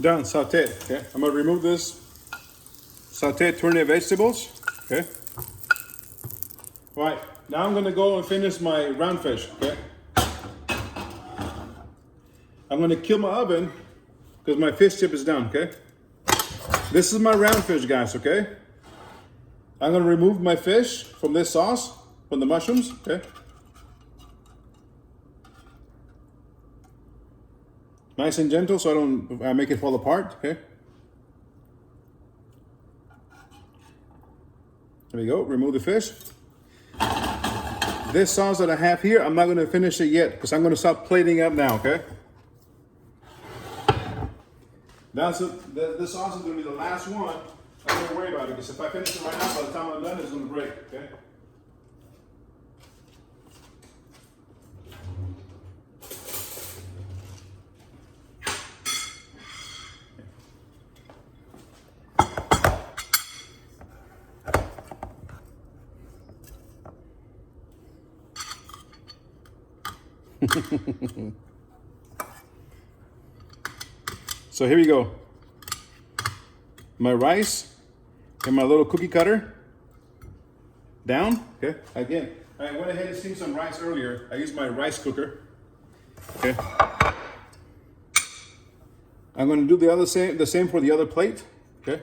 Done, sauteed, okay? I'm gonna remove this sauteed turnip vegetables, okay? All right, now I'm gonna go and finish my round fish, okay? I'm gonna kill my oven because my fish chip is done, okay? This is my round fish, guys, okay? I'm gonna remove my fish from this sauce, from the mushrooms, okay? Nice and gentle so I don't make it fall apart, okay? There we go, remove the fish. This sauce that I have here, I'm not gonna finish it yet because I'm gonna start plating up now, okay? This sauce is gonna be the last one. I'm not gonna worry about it because if I finish it right now, by the time I'm done, it's gonna break, okay? So here we go. My rice and my little cookie cutter down. Okay. Again, I went ahead and steamed some rice earlier. I used my rice cooker. Okay. I'm going to do the same for the other plate. Okay.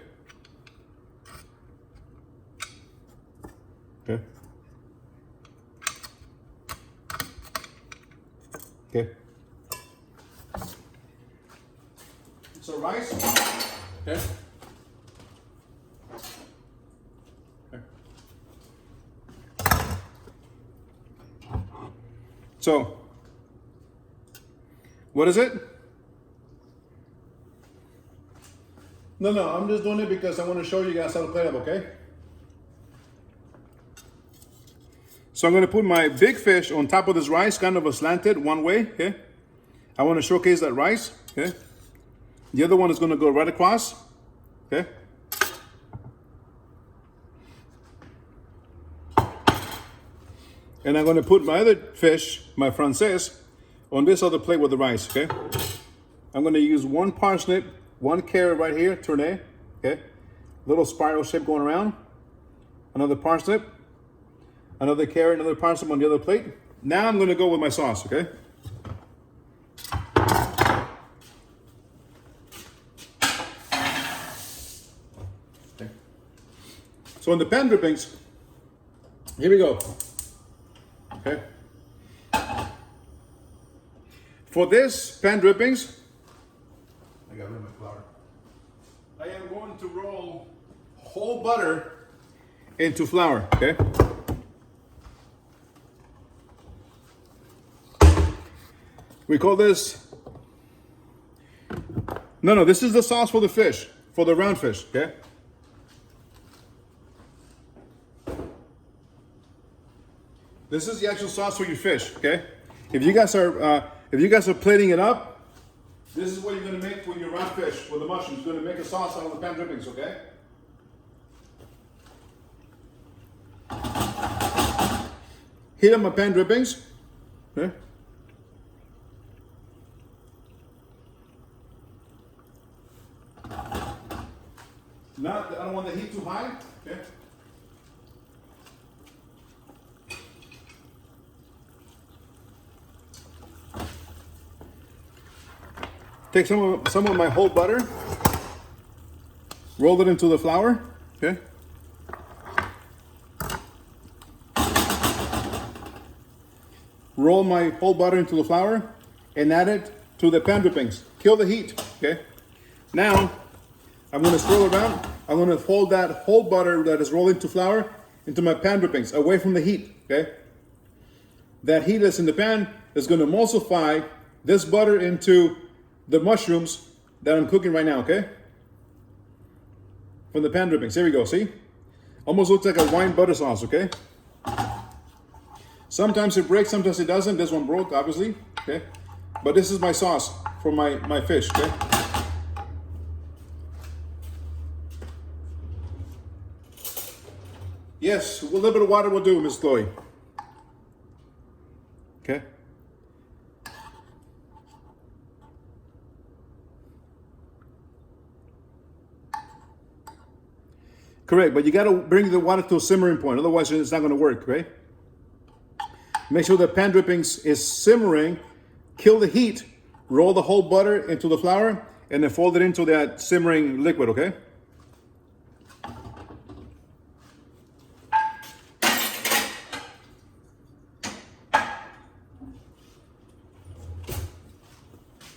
Okay. Okay. So rice. Okay. Okay. So, what is it? No, I'm just doing it because I want to show you guys how to plate up, okay? So I'm going to put my big fish on top of this rice, kind of a slanted one way, okay? I want to showcase that rice, okay? The other one is going to go right across, okay? And I'm going to put my other fish, my française, on this other plate with the rice, okay? I'm going to use one parsnip, one carrot right here, tourné, okay? Little spiral shape going around. Another parsnip, another carrot, another parsnip on the other plate. Now I'm going to go with my sauce, okay? So in the pan drippings, here we go. Okay. For this pan drippings, I got rid of my flour. I am going to roll whole butter into flour, okay? We call this, no, this is the sauce for the fish, for the round fish, okay? This is the actual sauce for your fish, okay? If you guys are plating it up, this is what you're gonna make for your round fish, with the mushrooms. You're gonna make a sauce out of the pan drippings, okay? Heat up my pan drippings, okay? I don't want the heat too high, okay? Take some of my whole butter, roll it into the flour, okay? Roll my whole butter into the flour and add it to the pan drippings. Kill the heat, okay? Now, I'm gonna swirl around. I'm gonna fold that whole butter that is rolled into flour into my pan drippings, away from the heat, okay? That heat that's in the pan is gonna emulsify this butter into the mushrooms that I'm cooking right now, okay? From the pan drippings, here we go, see? Almost looks like a wine butter sauce, okay? Sometimes it breaks, sometimes it doesn't. This one broke, obviously, okay? But this is my sauce for my fish, okay? Yes, a little bit of water will do, Miss Chloe. Okay? Correct, but you gotta bring the water to a simmering point, otherwise it's not gonna work, right? Make sure the pan drippings is simmering, kill the heat, roll the whole butter into the flour, and then fold it into that simmering liquid, okay?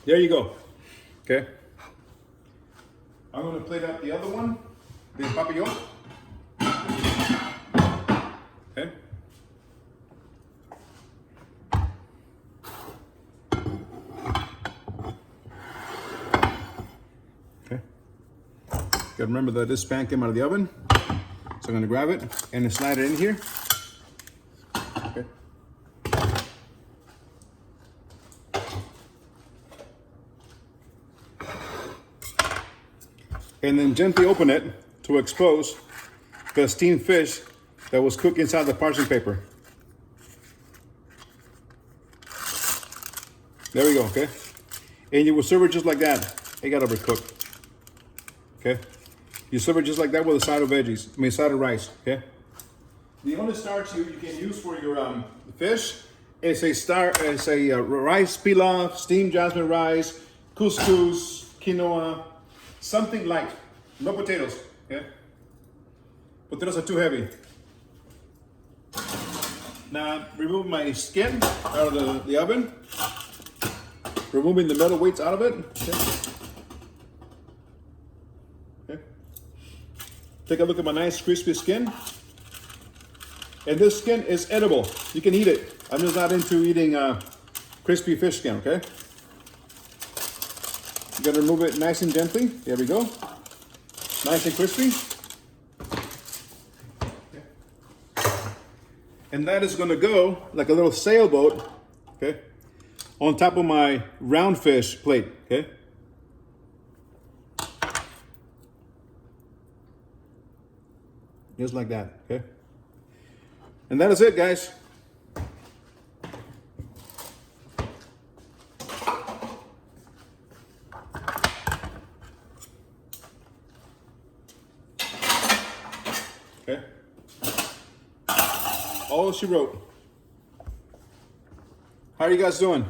There you go, okay? I'm gonna plate up the other one, the papillon. Okay. Okay. Gotta remember that this pan came out of the oven. So I'm gonna grab it and slide it in here. Okay. And then gently open it to expose the steamed fish that was cooked inside the parchment paper. There we go, okay? And you will serve it just like that. It got overcooked, okay? You serve it just like that with a side of veggies, side of rice, okay? The only starch you can use for your fish is a rice pilaf, steamed jasmine rice, couscous, quinoa, something light. No potatoes, okay? Potatoes are too heavy. Now, remove my skin out of the oven. Removing the metal weights out of it. Okay. Okay. Take a look at my nice crispy skin. And this skin is edible. You can eat it. I'm just not into eating crispy fish skin, okay? You gotta remove it nice and gently. There we go. Nice and crispy. And that is gonna go like a little sailboat, okay, on top of my round fish plate, okay? Just like that, okay? And that is it, guys. Okay. All she wrote. How are you guys doing?